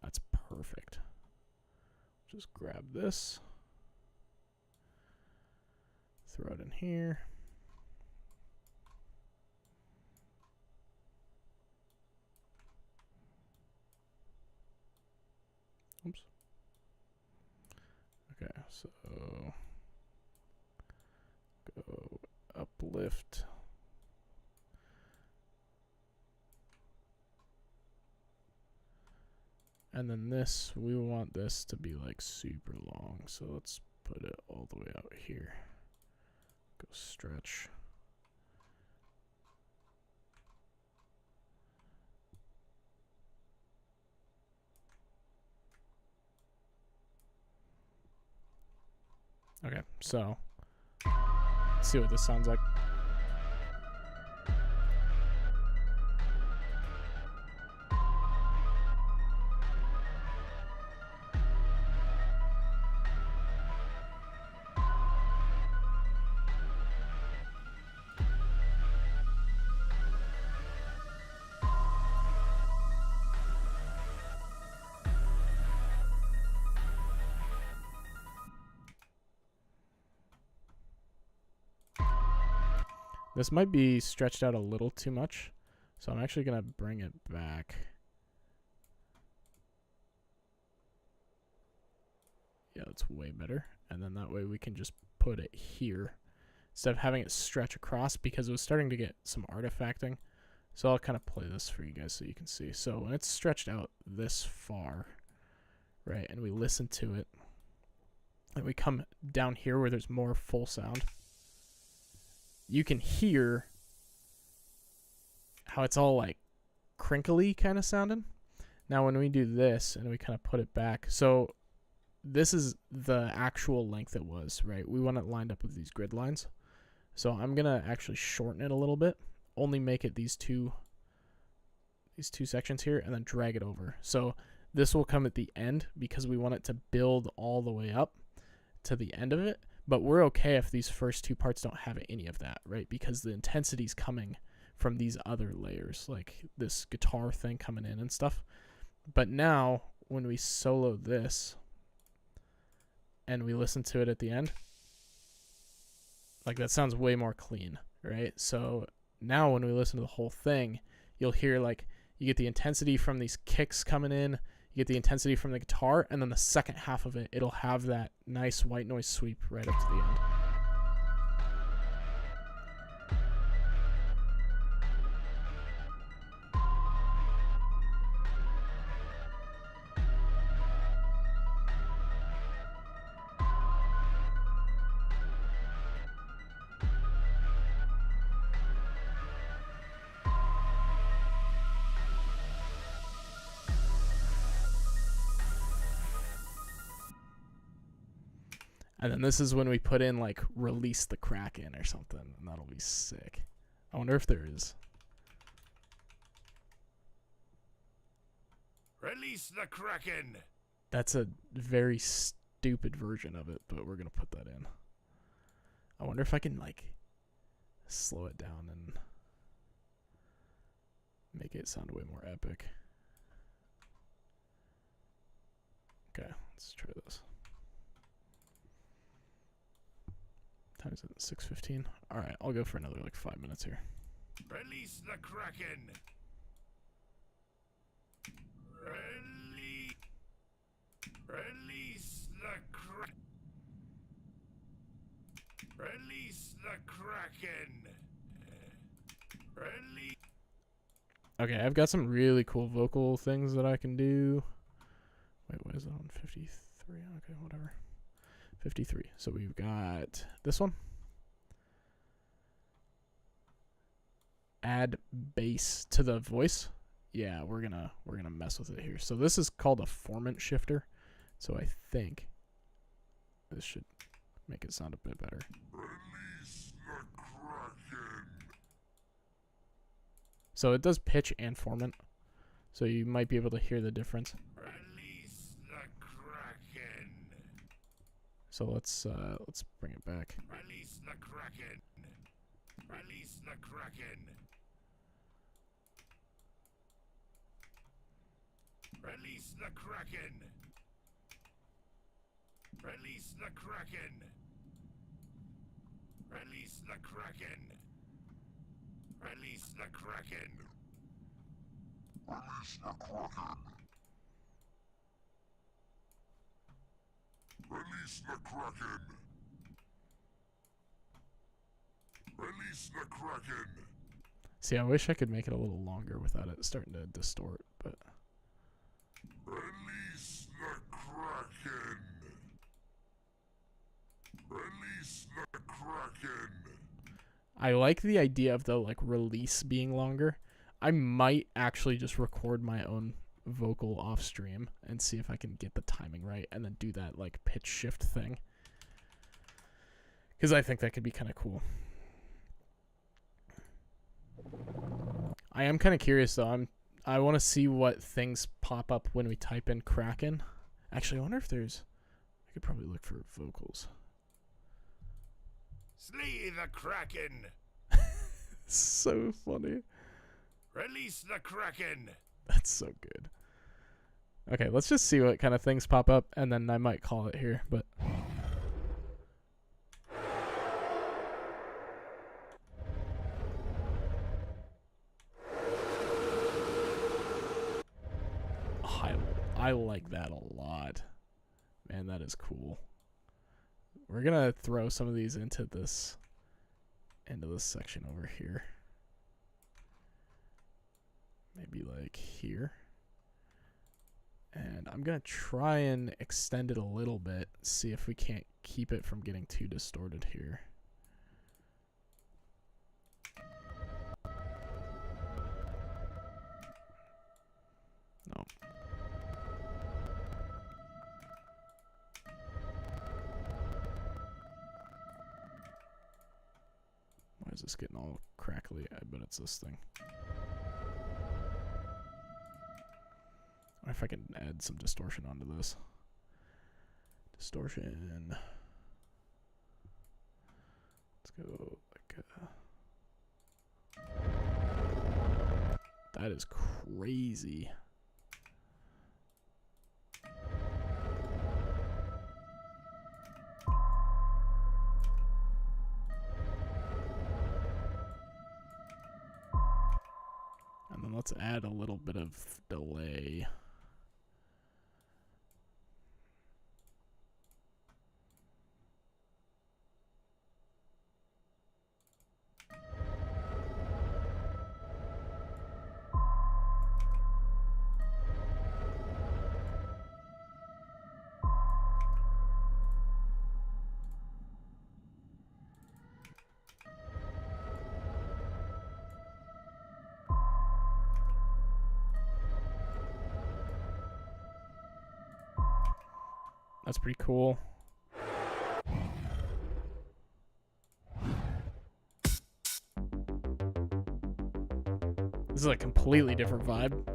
That's perfect. Just grab this, throw it in here. Oops. Okay, so go uplift. And then this, we want this to be like super long. So let's put it all the way out here. Go stretch. Okay, so let's see what this sounds like. This might be stretched out a little too much, so I'm actually going to bring it back. Yeah, that's way better. And then that way we can just put it here instead of having it stretch across, because it was starting to get some artifacting. So I'll kind of play this for you guys so you can see. So when it's stretched out this far, right, and we listen to it, and we come down here where there's more full sound, you can hear how it's all like crinkly kind of sounding. Now when we do this and we kind of put it back, so this is the actual length it was, right? We want it lined up with these grid lines. So I'm gonna actually shorten it a little bit, only make it these two sections here, and then drag it over. So this will come at the end because we want it to build all the way up to the end of it. But we're okay if these first two parts don't have any of that, right? Because the intensity's coming from these other layers, like this guitar thing coming in and stuff. But now, when we solo this, and we listen to it at the end, like that sounds way more clean, right? So now when we listen to the whole thing, you'll hear like, you get the intensity from these kicks coming in, you get the intensity from the guitar, and then the second half of it, it'll have that nice white noise sweep right up to the end. And then this is when we put in like release the kraken or something, and that'll be sick. I wonder if there is. Release the kraken. That's a very stupid version of it, but we're gonna put that in. I wonder if I can like slow it down and make it sound way more epic. Okay, let's try this. Time is it? 6:15. All right, I'll go for another like 5 minutes here. Release the kraken. Release the kraken. Release the kraken. Release. Okay, I've got some really cool vocal things that I can do. Wait, what is it on 53? Okay, whatever. 53. So we've got this one. Add bass to the voice. Yeah, we're gonna mess with it here. So this is called a formant shifter. So I think this should make it sound a bit better. Release the So it does pitch and formant. So you might be able to hear the difference. Release the kraken. So let's bring it back. Release the kraken. Release the kraken. Release the kraken. Release the kraken. Release the kraken. Release the kraken. Release the kraken. Release the kraken. Release the kraken. See, I wish I could make it a little longer without it starting to distort, but Release the kraken. Release the kraken. I like the idea of the like release being longer. I might actually just record my own vocal off stream and see if I can get the timing right and then do that like pitch shift thing. Because I think that could be kind of cool. I am kind of curious though. I want to see what things pop up when we type in kraken. Actually, I wonder if there's... I could probably look for vocals. Slay the kraken. So funny. Release the kraken. That's so good. Okay, let's just see what kind of things pop up, and then I might call it here, but... I like that a lot. Man, that is cool. We're gonna throw some of these into this section over here. Maybe like here. And I'm gonna try and extend it a little bit, see if we can't keep it from getting too distorted here. No. Why is this getting all crackly? I bet it's this thing. I wonder if I can add some distortion onto this. Distortion. Let's go like that is crazy. And then let's add a little bit of delay. That's pretty cool. This is a completely different vibe.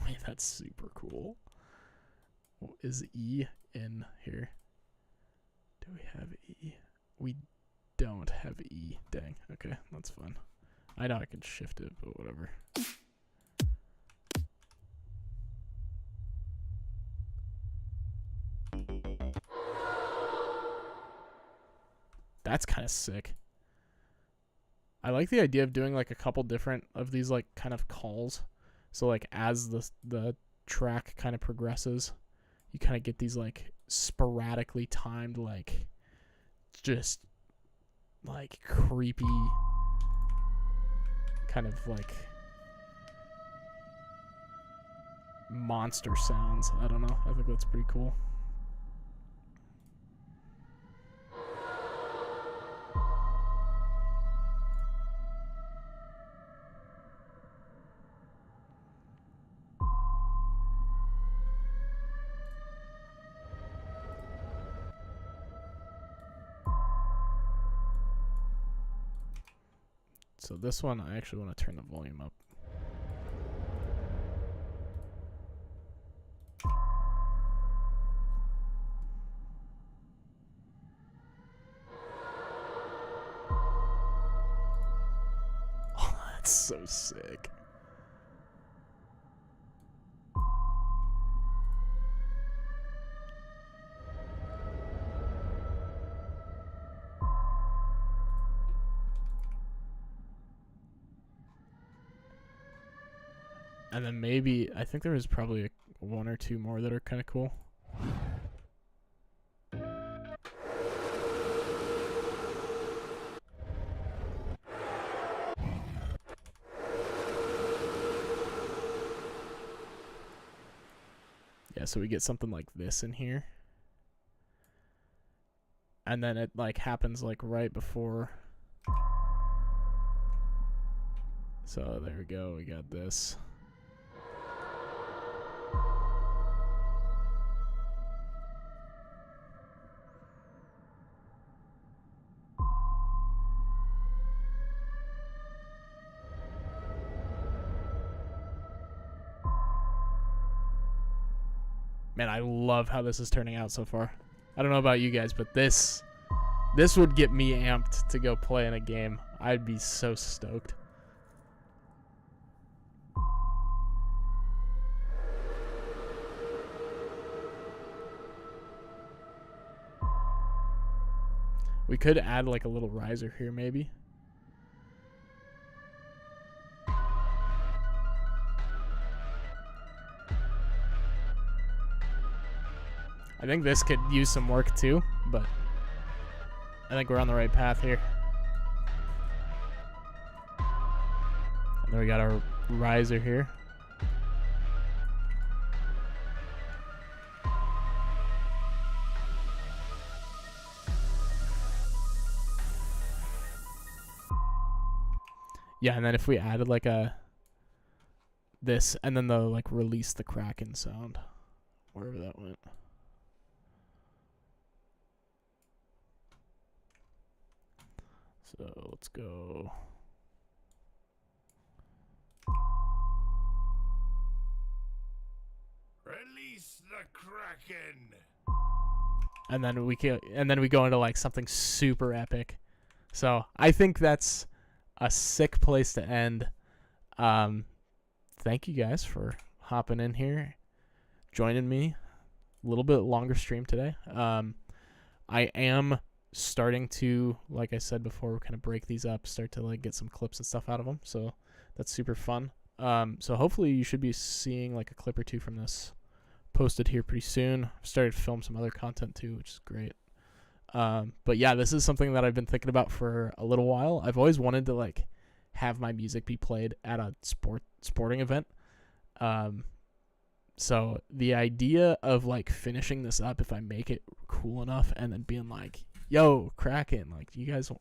Wait, that's super cool. Well, is E in here? Do we have E? We don't have E. Dang. Okay, that's fun. I know I can shift it, but whatever. That's kind of sick. I like the idea of doing like a couple different of these like kind of calls. So like as the track kind of progresses, you kind of get these like sporadically timed like just like creepy kind of like monster sounds. I don't know. I think that's pretty cool. So this one, I actually want to turn the volume up. Oh, that's so sick. And then maybe, I think there was probably one or two more that are kind of cool. Yeah, so we get something like this in here. And then it like happens like right before. So there we go, we got this. Man, I love how this is turning out so far. I don't know about you guys, but this would get me amped to go play in a game. I'd be so stoked. We could add like a little riser here maybe. I think this could use some work too, but I think we're on the right path here. And then we got our riser here. Yeah, and then if we added like this and then the like release the kraken sound, wherever that went. So let's go. Release the kraken. And then we go into like something super epic. So I think that's a sick place to end. Thank you guys for hopping in here, joining me. A little bit longer stream today. I am starting to, like I said before, kind of break these up, start to like get some clips and stuff out of them. So that's super fun. So hopefully you should be seeing like a clip or two from this posted here pretty soon. I've started to film some other content too, which is great. But yeah, this is something that I've been thinking about for a little while. I've always wanted to like have my music be played at a sporting event. So the idea of like finishing this up, if I make it cool enough, and then being like, "Yo, Kraken, like you guys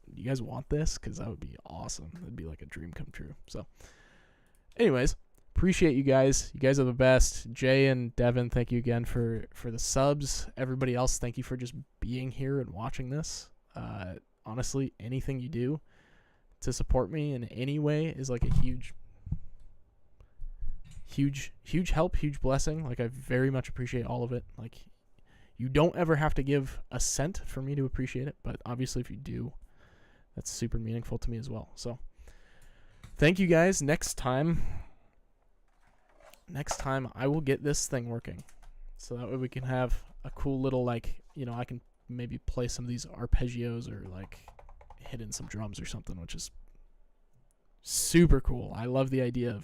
want this?" Because that would be awesome. That'd be like a dream come true. So, anyways, appreciate you guys. You guys are the best. Jay and Devin, thank you again for the subs. Everybody else, thank you for just being here and watching this. Honestly, anything you do to support me in any way is like a huge help, huge blessing. Like I very much appreciate all of it. Like you don't ever have to give a cent for me to appreciate it, but obviously if you do, that's super meaningful to me as well. So thank you guys. Next time I will get this thing working, so that way we can have a cool little like, you know, I can maybe play some of these arpeggios or like hit in some drums or something, which is super cool. I love the idea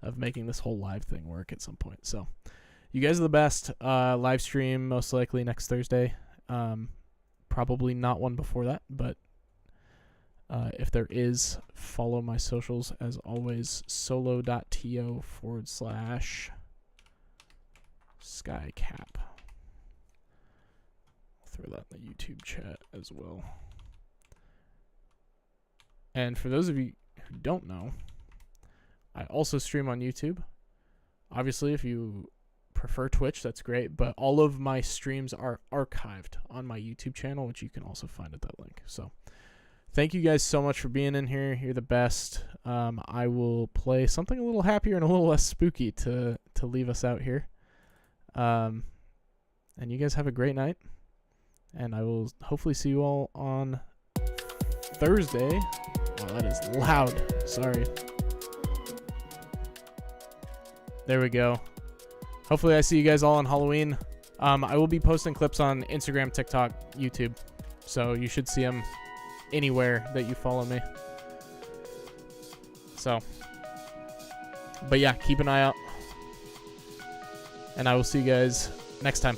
of making this whole live thing work at some point. So you guys are the best. Live stream most likely next Thursday. Probably not one before that, but if there is, follow my socials as always, solo.to/skycap. I'll throw that in the YouTube chat as well. And for those of you who don't know, I also stream on YouTube. Obviously, if you prefer Twitch, that's great, but all of my streams are archived on my YouTube channel, which you can also find at that link. So thank you guys so much for being in here. You're the best. I will play something a little happier and a little less spooky to leave us out here. And you guys have a great night. And I will hopefully see you all on Thursday. Oh, that is loud. Sorry. There we go. Hopefully I see you guys all on Halloween. I will be posting clips on Instagram, TikTok, YouTube. So you should see them anywhere that you follow me. So, but yeah, keep an eye out. And I will see you guys next time.